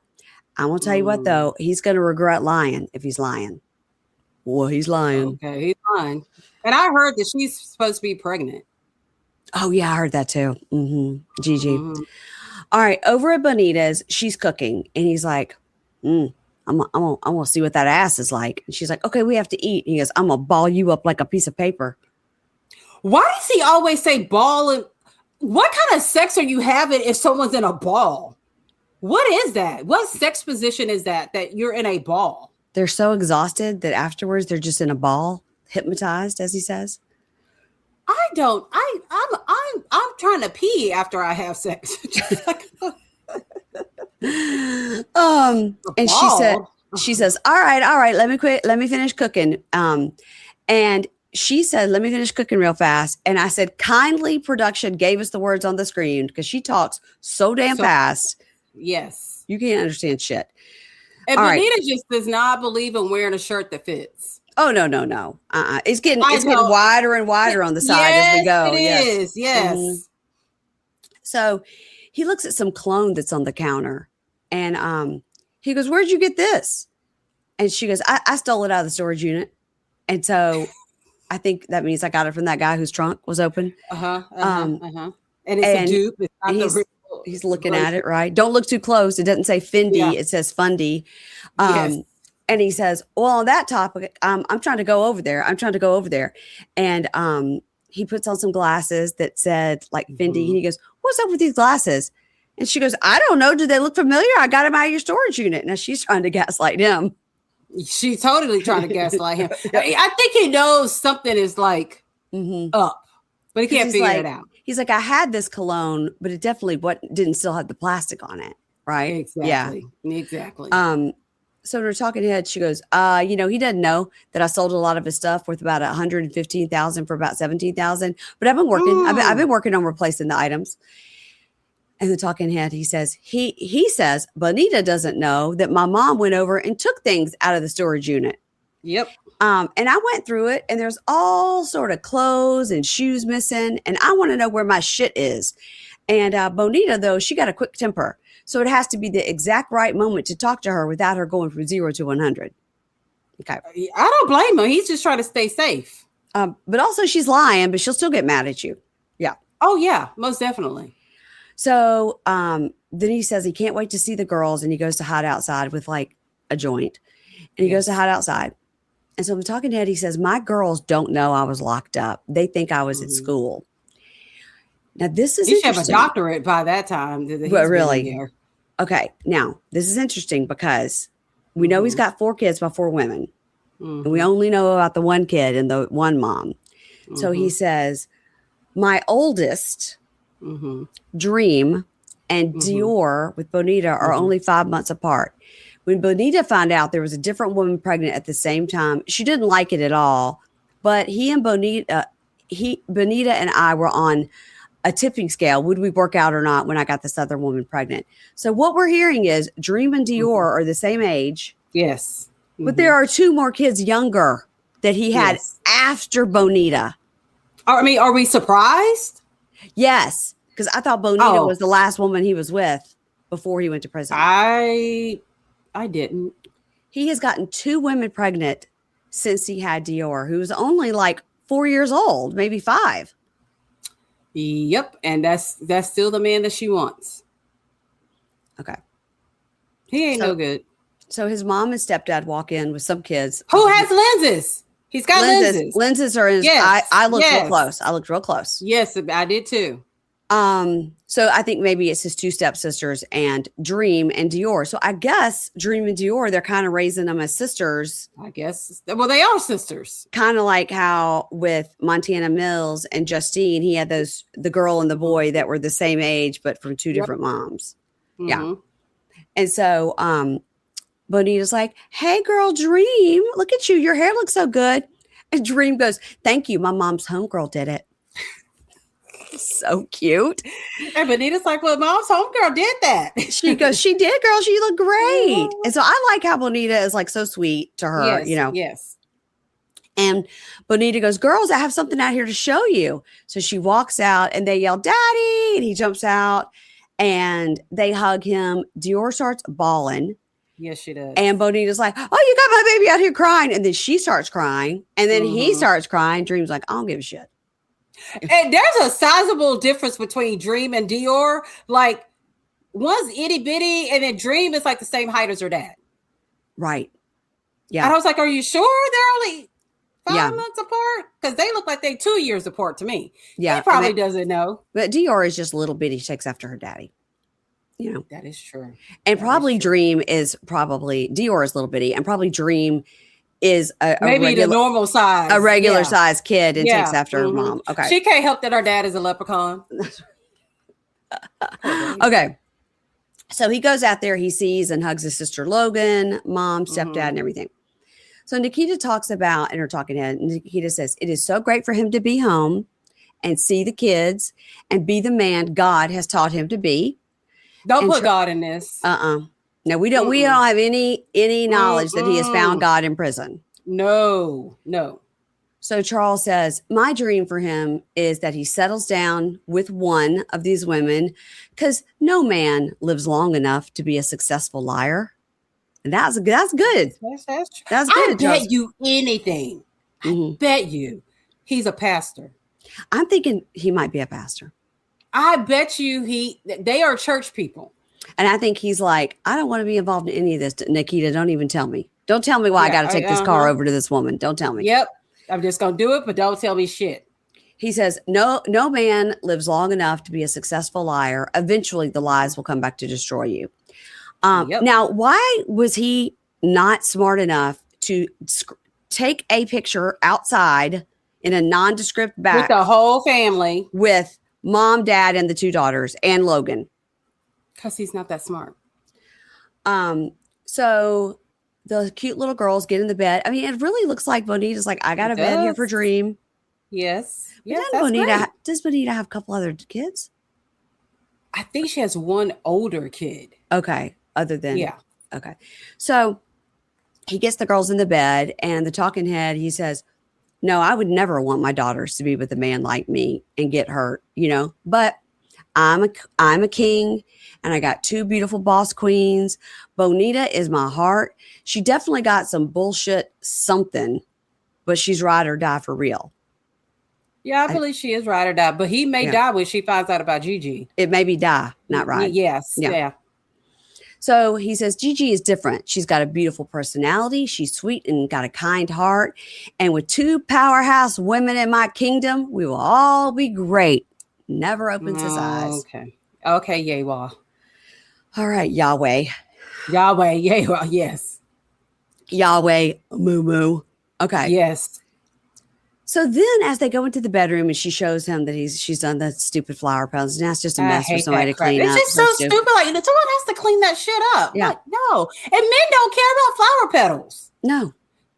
I'm going to tell you what, though, he's going to regret lying if he's lying. Well, he's lying. Okay, he's lying. And I heard that she's supposed to be pregnant. Oh, yeah, I heard that too. Gigi. All right, over at Bonita's, she's cooking. And he's like, I'm gonna see what that ass is like. And she's like, okay, we have to eat. And he goes, I'm gonna ball you up like a piece of paper. Why does he always say ball? And what kind of sex are you having if someone's in a ball? What is that? What sex position is that you're in a ball? They're so exhausted that afterwards they're just in a ball, hypnotized, as he says. I'm trying to pee after I have sex. And she says, all right, let me finish cooking. And she said, let me finish cooking real fast. And I said, kindly production gave us the words on the screen because she talks so damn fast. Yes. You can't understand shit. And Bonita just does not believe in wearing a shirt that fits. Oh, no. It's getting wider and wider on the side as we go. It is. Yes. So he looks at some cologne that's on the counter and he goes, where'd you get this? And she goes, I stole it out of the storage unit. And so I think that means I got it from that guy whose trunk was open. And it's a dupe. It's not the real He's looking at it, right? Don't look too close. It doesn't say Fendi. It says Fundy. Yes. And he says, well, on that topic, I'm trying to go over there. And he puts on some glasses that said like Fendi. And he goes, what's up with these glasses? And she goes, I don't know. Do they look familiar? I got them out of your storage unit. Now she's trying to gaslight him. She's totally trying to gaslight him. I think he knows something is like up, but he can't figure it out. He's like, I had this cologne, but it definitely didn't still have the plastic on it. Right. Exactly. Yeah. Exactly. So to her talking head, she goes, he doesn't know that I sold a lot of his stuff worth about $115,000 for about $17,000. But I've been working. I've been working on replacing the items. And the talking head, he says, he says, Bonita doesn't know that my mom went over and took things out of the storage unit. Yep. And I went through it, and there's all sort of clothes and shoes missing, and I want to know where my shit is. And Bonita, though, she got a quick temper. So it has to be the exact right moment to talk to her without her going from 0 to 100. Okay. I don't blame him. He's just trying to stay safe. But also she's lying, but she'll still get mad at you. Yeah. Oh, yeah, most definitely. So then he says he can't wait to see the girls, and he goes to hide outside with like a joint. And he goes to hide outside. And so I'm talking to Ed. He says, my girls don't know I was locked up. They think I was at school. Now, this is interesting. He should have a doctorate by that time. But really? Okay. Now, this is interesting because we know he's got 4 kids by 4 women. And we only know about the one kid and the one mom. So he says, my oldest, Dream, and Dior with Bonita are only 5 months apart. When Bonita found out there was a different woman pregnant at the same time, she didn't like it at all. But Bonita and I were on a tipping scale. Would we work out or not when I got this other woman pregnant? So what we're hearing is Dream and Dior are the same age. Yes. But there are 2 more kids younger that he had after Bonita. I mean, are we surprised? Yes. Because I thought Bonita was the last woman he was with before he went to prison. I didn't. He has gotten 2 women pregnant since he had Dior, who was only like 4 years old, maybe 5. Yep, and that's still the man that she wants. Okay. He ain't no good. So his mom and stepdad walk in with some kids. Who has lenses? He's got lenses. Lenses are in his I looked real close. I looked real close. Yes, I did too. So I think maybe it's his 2 stepsisters and Dream and Dior. So I guess Dream and Dior, they're kind of raising them as sisters. I guess. Well, they are sisters. Kind of like how with Montana Mills and Justine, he had the girl and the boy that were the same age, but from 2 different moms. Yeah. And so, Bonita's like, hey girl, Dream, look at you. Your hair looks so good. And Dream goes, thank you. My mom's homegirl did it. So cute. And Bonita's like, well, mom's homegirl did that. She goes, she did, girl. She looked great. And so I like how Bonita is like so sweet to her, Yes. And Bonita goes, girls, I have something out here to show you. So she walks out and they yell, Daddy. And he jumps out and they hug him. Dior starts bawling. Yes, she does. And Bonita's like, oh, you got my baby out here crying. And then she starts crying. And then he starts crying. Dream's like, I don't give a shit. And there's a sizable difference between Dream and Dior. Like, one's itty bitty, and then Dream is like the same height as her dad. Right. Yeah. And I was like, are you sure they're only 5 months apart? Because they look like they're 2 years apart to me. Yeah. He probably doesn't know. But Dior is just a little bitty. She takes after her daddy. That is true. And probably Dream is Dior is a little bitty, and probably Dream is maybe the normal size, a regular size kid, and takes after her mom. Okay, she can't help that her dad is a leprechaun. Okay, so he goes out there, he sees and hugs his sister Logan, mom, stepdad, and everything. So Nikita talks about in her talking head. Nikita says it is so great for him to be home and see the kids and be the man God has taught him to be. Don't put God in this. No, we don't. We don't have any knowledge that he has found God in prison. No. So Charles says, my dream for him is that he settles down with one of these women, because no man lives long enough to be a successful liar. And that's good. That's good. I bet you anything. I bet you he's a pastor. I'm thinking he might be a pastor. I bet you they are church people. And I think he's like, I don't want to be involved in any of this. Nikita, don't even tell me. Don't tell me why I got to take this car over to this woman. Don't tell me. Yep. I'm just going to do it, but don't tell me shit. He says, no man lives long enough to be a successful liar. Eventually, the lies will come back to destroy you. Now, why was he not smart enough to take a picture outside in a nondescript back with the whole family, with mom, dad, and the 2 daughters and Logan? Because he's not that smart. So the cute little girls get in the bed. I mean, it really looks like Bonita's like, I got a bed here for Dream. Yes. Yes. Does Bonita have a couple other kids? I think she has one older kid. Okay. Other than. Yeah. Okay. So he gets the girls in the bed, and the talking head, he says, no, I would never want my daughters to be with a man like me and get hurt, but I'm a king, and I got 2 beautiful boss queens. Bonita is my heart. She definitely got some bullshit something, but she's ride or die for real. Yeah, I believe she is ride or die, but he may die when she finds out about GG. It may be die, not ride. Yes. Yeah. So he says, GG is different. She's got a beautiful personality. She's sweet and got a kind heart. And with 2 powerhouse women in my kingdom, we will all be great. Never opens his eyes. Okay, Yahweh. All right, Yahweh. Yahweh, yes. Yahweh, Moo Moo. Okay. Yes. So then as they go into the bedroom and she shows him that she's done the stupid flower petals, and that's just a mess for somebody to clean up. It's just so stupid. Like, someone has to clean that shit up. Yeah. Like, no. And men don't care about flower petals. No.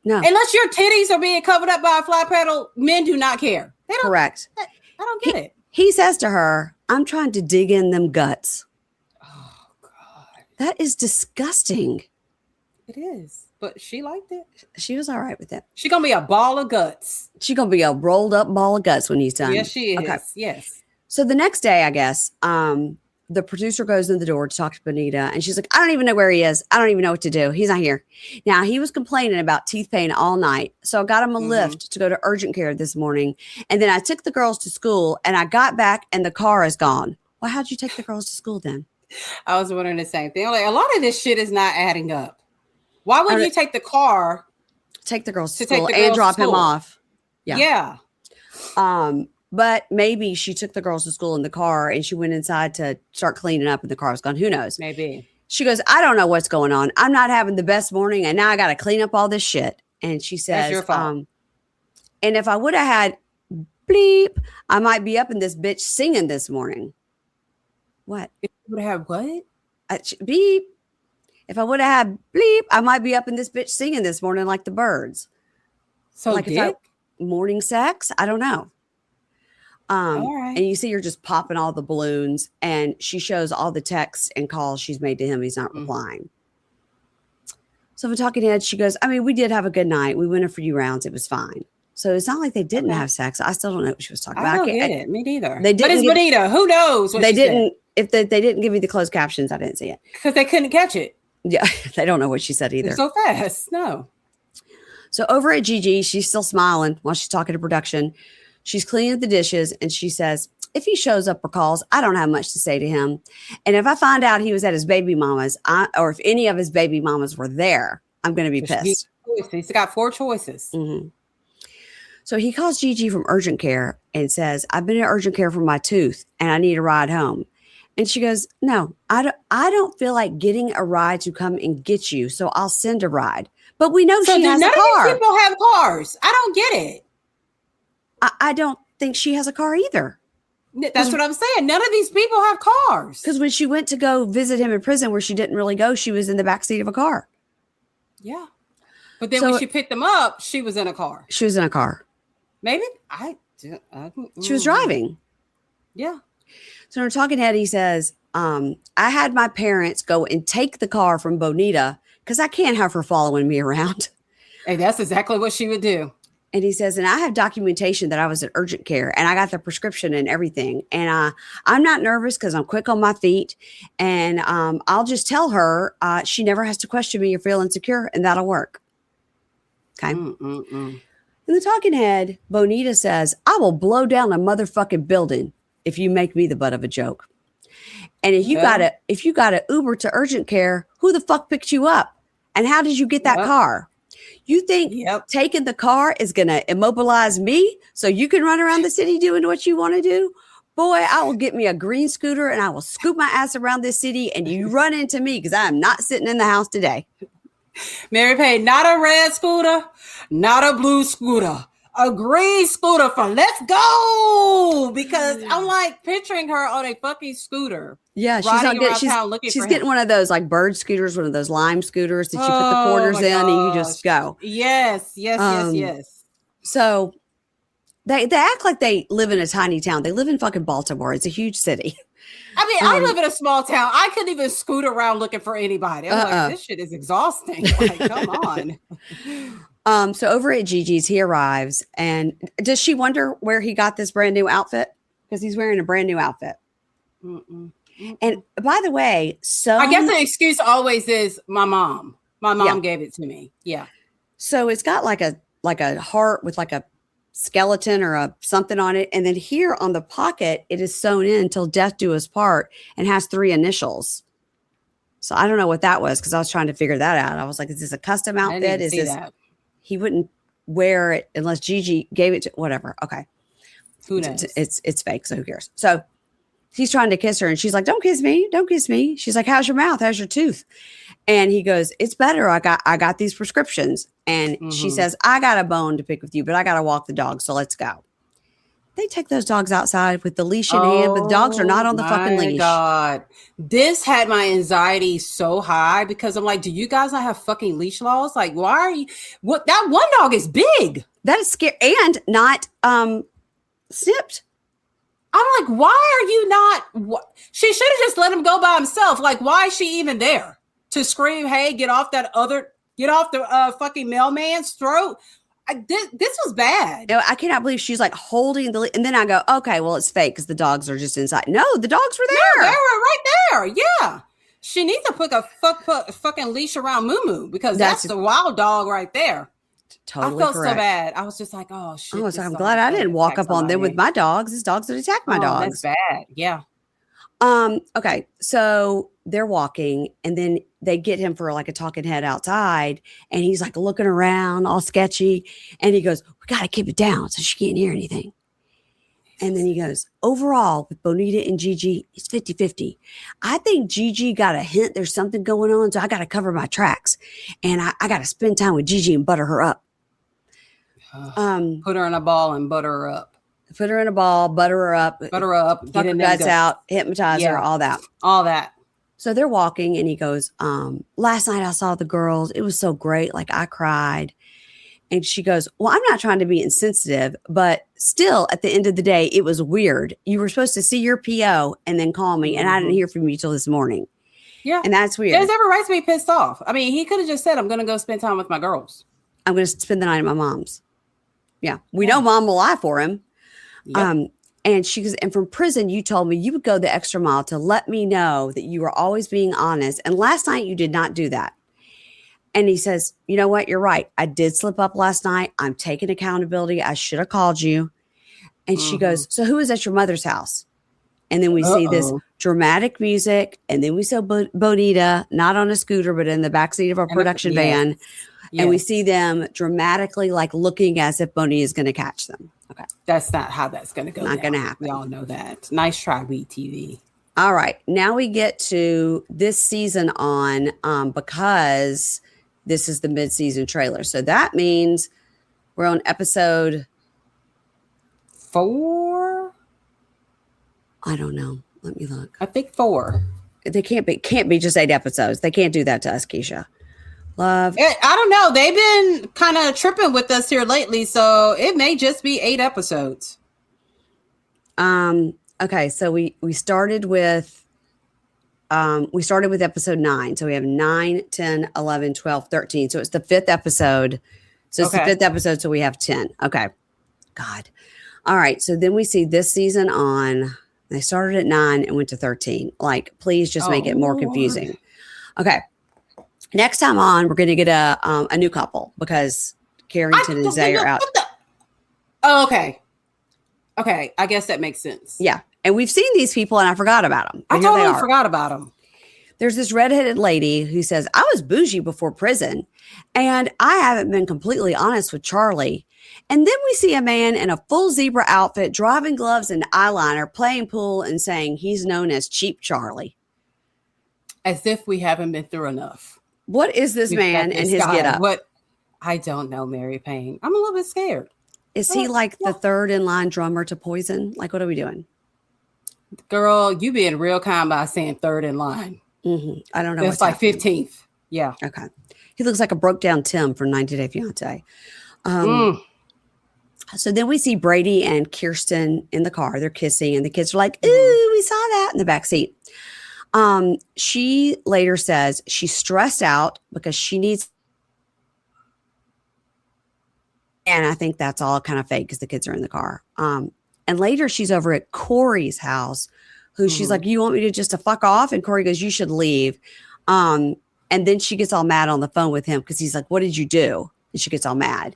Unless your titties are being covered up by a flower petal, men do not care. They don't. Correct. I don't get it. He says to her, I'm trying to dig in them guts. Oh, God. That is disgusting. It is. But she liked it. She was all right with it. She's going to be a ball of guts. She's going to be a rolled up ball of guts when he's done. Yes, she is. Okay. Yes. So the next day, I guess, the producer goes in the door to talk to Bonita, and she's like, I don't even know where he is. I don't even know what to do. He's not here. Now, he was complaining about teeth pain all night. So I got him a lift to go to urgent care this morning. And then I took the girls to school, and I got back and the car is gone. Well, how'd you take the girls to school then? I was wondering the same thing. Like, a lot of this shit is not adding up. Why would you take the car? Take the girls to school and drop him off. Yeah. But maybe she took the girls to school in the car and she went inside to start cleaning up and the car was gone. Who knows? Maybe. She goes, I don't know what's going on. I'm not having the best morning, and now I got to clean up all this shit. And she says, that's your fault. And if I would have had bleep, I might be up in this bitch singing this morning. What? If you would have what? Beep. If I would have had bleep, I might be up in this bitch singing this morning like the birds. So like morning sex? I don't know. All right. And you see her just popping all the balloons, and she shows all the texts and calls she's made to him. He's not replying. So for talking head, she goes, I mean, we did have a good night. We went a few rounds. It was fine. So it's not like they didn't have sex. I still don't know what she was talking about. I don't get it. Me neither. They didn't. But it's Bonita. Who knows what they didn't. If they didn't give me the closed captions, I didn't see it. Because they couldn't catch it. Yeah. They don't know what she said either. They're so fast. No. So over at GG, she's still smiling while she's talking to production. She's cleaning the dishes, and she says, if he shows up or calls, I don't have much to say to him. And if I find out he was at his baby mama's, or if any of his baby mamas were there, I'm going to be pissed. He's got 4 choices. Mm-hmm. So he calls GG from urgent care and says, I've been in urgent care for my tooth, and I need a ride home. And she goes, no, I don't feel like getting a ride to come and get you, so I'll send a ride. But we know she has a car. None of these people have cars. I don't get it. I don't think she has a car either. That's what I'm saying. None of these people have cars. Because when she went to go visit him in prison, where she didn't really go, she was in the backseat of a car. Yeah. But then when she picked them up, she was in a car. She was in a car. Maybe. She was driving. Yeah. So in her talking head, he says, I had my parents go and take the car from Bonita because I can't have her following me around. Hey, that's exactly what she would do. And he says, and I have documentation that I was at urgent care and I got the prescription and everything. And I'm not nervous because I'm quick on my feet. And I'll just tell her she never has to question me or feel insecure, and that'll work. Okay. In the talking head, Bonita says, I will blow down a motherfucking building. if you make me the butt of a joke. And if you got a Uber to urgent care, who the fuck picked you up? And how did you get that car? You think taking the car is going to immobilize me so you can run around the city doing what you want to do? Boy, I will get me a green scooter and I will scoop my ass around this city and you run into me because I am not sitting in the house today. Mary Payne, not a red scooter, not a blue scooter, a green scooter for let's go. Because I'm like picturing her on a fucking scooter. Yeah, she's getting one of those like bird scooters, one of those lime scooters that you put the quarters in and you just go. Yes. So they act like they live in a tiny town. They live in fucking Baltimore. It's a huge city. I mean, I live in a small town. I couldn't even scoot around looking for anybody. I'm like, this shit is exhausting. Like, come on. So over at Gigi's, he arrives, and does she wonder where he got this brand new outfit? Because he's wearing a brand new outfit. And by the way, so I guess the excuse always is my mom. My mom gave it to me. Yeah. So it's got like a heart with like a skeleton or a something on it, and then here on the pocket it is sewn in "Till Death Do Us Part" and has 3 initials. So I don't know what that was because I was trying to figure that out. I was like, is this a custom outfit? Is this that. He wouldn't wear it unless Gigi gave it to whatever. Okay. Who knows? It's fake, so who cares? So he's trying to kiss her and she's like, don't kiss me. Don't kiss me. She's like, how's your mouth? How's your tooth? And he goes, it's better. I got these prescriptions. And she says, I got a bone to pick with you, but I got to walk the dog. So let's go. They take those dogs outside with the leash in hand, but the dogs are not on the fucking leash. God, this had my anxiety so high because I'm like, do you guys not have fucking leash laws? Like, why are you, what? That one dog is big. That is scary and not snipped. I'm like, why are you not? She should have just let him go by himself. Like, why is she even there to scream, hey, get off the fucking mailman's throat? This was bad. No, I cannot believe she's like holding the, and then I go, okay, well, it's fake because the dogs are just inside. No, the dogs were there. No, they were right there. Yeah. She needs to put a fucking leash around Moo Moo because that's the wild dog right there. Totally I felt correct. so bad. I was just like, oh shit. I'm glad I didn't walk up on them with my dogs. These dogs would attack my dogs. That's bad. Yeah. Okay. So they're walking and then they get him for like a talking head outside and he's like looking around all sketchy and he goes, we got to keep it down so she can't hear anything. And then he goes, overall with Bonita and Gigi, it's 50-50. I think Gigi got a hint there's something going on. So I got to cover my tracks and I got to spend time with Gigi and butter her up. Put her in a ball and butter her up. Put her in a ball, butter her up, get her guts out, hypnotize her, all that. So they're walking and he goes, last night I saw the girls. It was so great. Like I cried. And she goes, well, I'm not trying to be insensitive, but still at the end of the day, it was weird. You were supposed to see your PO and then call me. And I didn't hear from you till this morning. Yeah. And that's weird. There's every right to be pissed off. I mean, he could have just said, I'm going to go spend time with my girls. I'm going to spend the night at my mom's. Yeah. We know mom will lie for him. Yep. And she goes, and from prison, you told me you would go the extra mile to let me know that you were always being honest. And last night you did not do that. And he says, you know what? You're right. I did slip up last night. I'm taking accountability. I should have called you. And she goes, so who is at your mother's house? And then we see this dramatic music. And then we saw Bonita, not on a scooter, but in the backseat of a production van. Yes. And we see them dramatically like looking as if Bonita is going to catch them. Okay. That's not how that's going to go. Not going to happen. We all know that. Nice try, WeTV. All right. Now we get to this season on because this is the mid-season trailer. So that means we're on episode 4. I don't know. Let me look. I think 4. They can't be just 8 episodes. They can't do that to us, Keisha. Love. I don't know. They've been kind of tripping with us here lately, so it may just be 8 episodes. Okay, so we started with episode 9. So we have 9, 10, 11, 12, 13. So it's the 5th episode. So it's the 5th episode, so we have 10. Okay. God. All right. So then we see this season on. They started at 9 and went to 13. Like, please just make it more confusing. Okay. Next time on, we're going to get a new couple because Karrington and Zay are out. Oh, okay. Okay. I guess that makes sense. Yeah. And we've seen these people and I forgot about them. I totally forgot about them. There's this redheaded lady who says, I was bougie before prison and I haven't been completely honest with Charlie. And then we see a man in a full zebra outfit, driving gloves and eyeliner, playing pool and saying he's known as Cheap Charlie. As if we haven't been through enough. What is this man and his getup? What? I don't know, Mary Payne. I'm a little bit scared. Is he like the third in line drummer to Poison? Like, what are we doing? Girl, you being real kind by saying third in line. Mm-hmm. I don't know. It's like happening. 15th. Yeah. Okay. He looks like a broke down Tim from 90 Day Fiance. So then we see Brady and Kirsten in the car. They're kissing and the kids are like, ooh, we saw that in the back seat. She later says she's stressed out because she needs. And I think that's all kind of fake because the kids are in the car. And later she's over at Corey's house, who she's like, you want me to just to fuck off? And Corey goes, you should leave. And then she gets all mad on the phone with him because he's like, what did you do? And she gets all mad.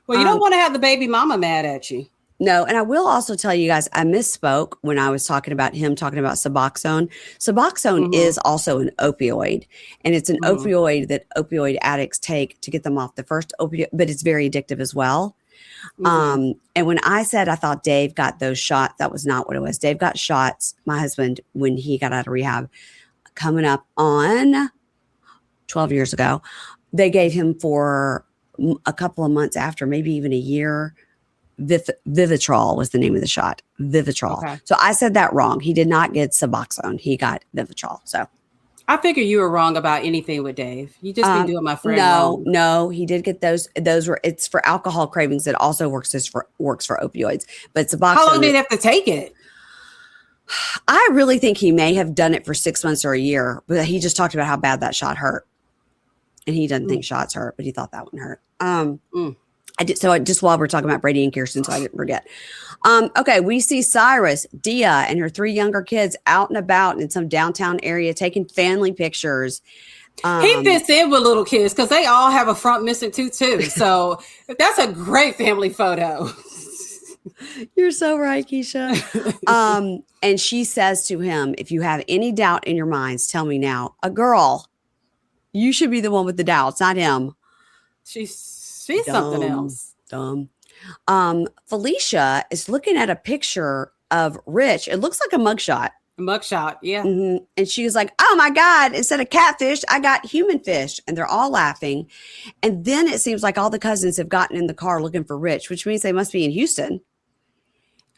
Well, you don't want to have the baby mama mad at you. No. And I will also tell you guys, I misspoke when I was talking about him talking about Suboxone. Suboxone is also an opioid, and it's an opioid that opioid addicts take to get them off the first opioid, but it's very addictive as well. And when I said I thought Dave got those shots, that was not what it was. Dave got shots, my husband, when he got out of rehab, coming up on 12 years ago. They gave him for a couple of months after, maybe even a year. Vivitrol was the name of the shot. Vivitrol. Okay. So I said that wrong. He did not get Suboxone. He got Vivitrol. So I figure you were wrong about anything with Dave. You just been doing my friend wrong. No, he did get those. Those were, it's for alcohol cravings. It also works for opioids. But Suboxone. How long did he have to take it? I really think he may have done it for 6 months or a year, but he just talked about how bad that shot hurt. And he doesn't think shots hurt, but he thought that one hurt. I did. So just while we're talking about Brady and Kirsten, so I didn't forget. Okay. We see Cyrus, Dia, and her 3 younger kids out and about in some downtown area taking family pictures. He fits in with little kids because they all have a front missing tooth too. So that's a great family photo. You're so right, Keisha. And she says to him, if you have any doubt in your minds, tell me now. A girl, you should be the one with the doubts, not him. She's something else. Dumb. Felicia is looking at a picture of Rich. It looks like a mugshot. A mugshot, yeah. And she was like, oh my God, instead of catfish, I got human fish. And they're all laughing. And then it seems like all the cousins have gotten in the car looking for Rich, which means they must be in Houston.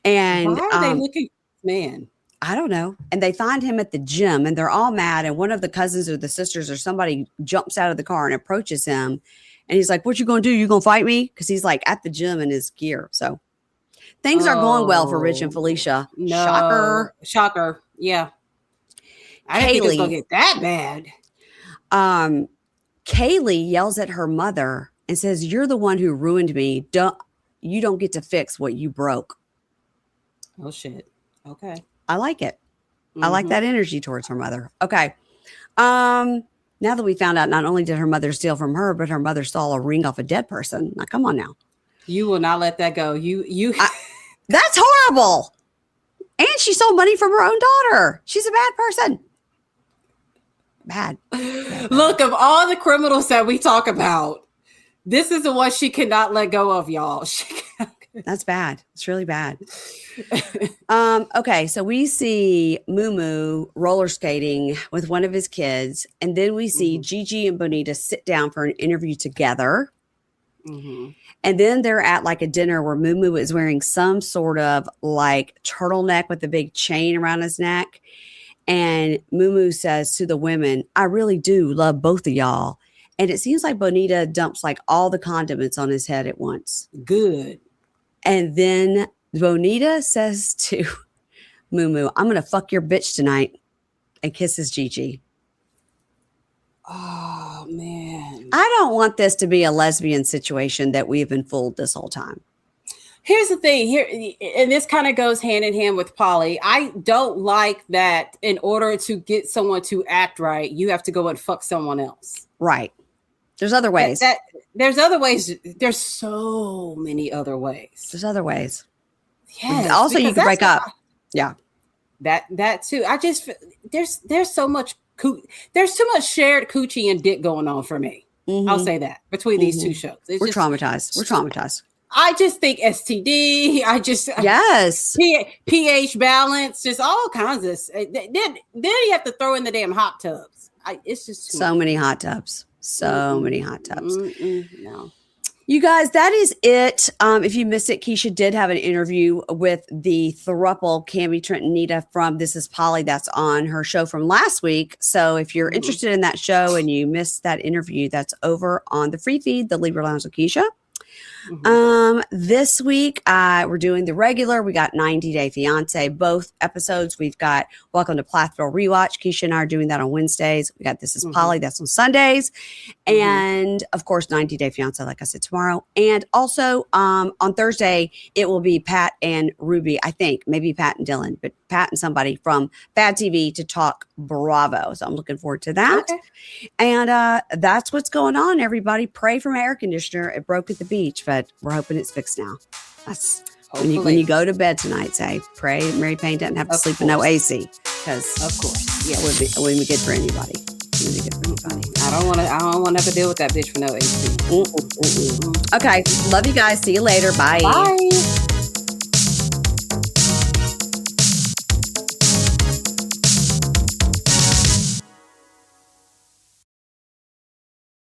And why are they looking for this man? I don't know. And they find him at the gym and they're all mad. And one of the cousins or the sisters or somebody jumps out of the car and approaches him. And he's like, what you going to do? You going to fight me? Because he's like at the gym in his gear. So things are going well for Rich and Felicia. No. Shocker. Yeah. I didn't think it was going to get that bad. Kaylee yells at her mother and says, you're the one who ruined me. You don't get to fix what you broke. Oh, shit. Okay. I like it. I like that energy towards her mother. Okay. Now that we found out, not only did her mother steal from her, but her mother stole a ring off a dead person. Now, come on now. You will not let that go. That's horrible. And she stole money from her own daughter. She's a bad person. Bad. Look, of all the criminals that we talk about, this is the one she cannot let go of, y'all. That's bad. It's really bad. Okay, so we see Moo Moo roller skating with one of his kids, and then we see GG and Bonita sit down for an interview together. And then they're at like a dinner where Moo Moo is wearing some sort of like turtleneck with a big chain around his neck. And Moo Moo says to the women, I really do love both of y'all. And it seems like Bonita dumps like all the condiments on his head at once. Good. And then Bonita says to Moo Moo, I'm going to fuck your bitch tonight, and kisses Gigi. Oh, man. I don't want this to be a lesbian situation that we've been fooled this whole time. Here's the thing here, and this kind of goes hand in hand with Polly. I don't like that in order to get someone to act right, you have to go and fuck someone else. Right. There's other ways. There's other ways. There's so many other ways. There's other ways. Yes. Also, you can break up. Yeah. That too. I just there's so much there's too much shared coochie and dick going on for me. I'll say that between these two shows. We're traumatized. We're traumatized. I just think STD. Yes, pH balance, just all kinds of. Then you have to throw in the damn hot tubs. It's just so many hot tubs. So many hot tubs. No. You guys, that is it. If you missed it, Keisha did have an interview with the throuple, Cammy, Trent, and Nita from This Is Polly. That's on her show from last week. So if you're interested in that show and you missed that interview, that's over on the free feed, the Libra Lounge with Keisha. This week, we're doing the regular. We got 90 Day Fiance, both episodes. We've got Welcome to Plathville Rewatch. Keisha and I are doing that on Wednesdays. We got This Is Polly. That's on Sundays. And of course, 90 Day Fiance, like I said, tomorrow. And also on Thursday, it will be Pat and Ruby. I think maybe Pat and Dylan, but Pat and somebody from Bad TV to talk Bravo. So I'm looking forward to that. Okay. And that's what's going on, everybody. Pray for my air conditioner. It broke at the beach, but we're hoping it's fixed now. That's when you go to bed tonight, say, pray Mary Payne doesn't have to sleep with no AC. Because of course, yeah, it wouldn't be good for anybody. I don't want to have to deal with that bitch for no AC. Okay. Love you guys. See you later. Bye. Bye.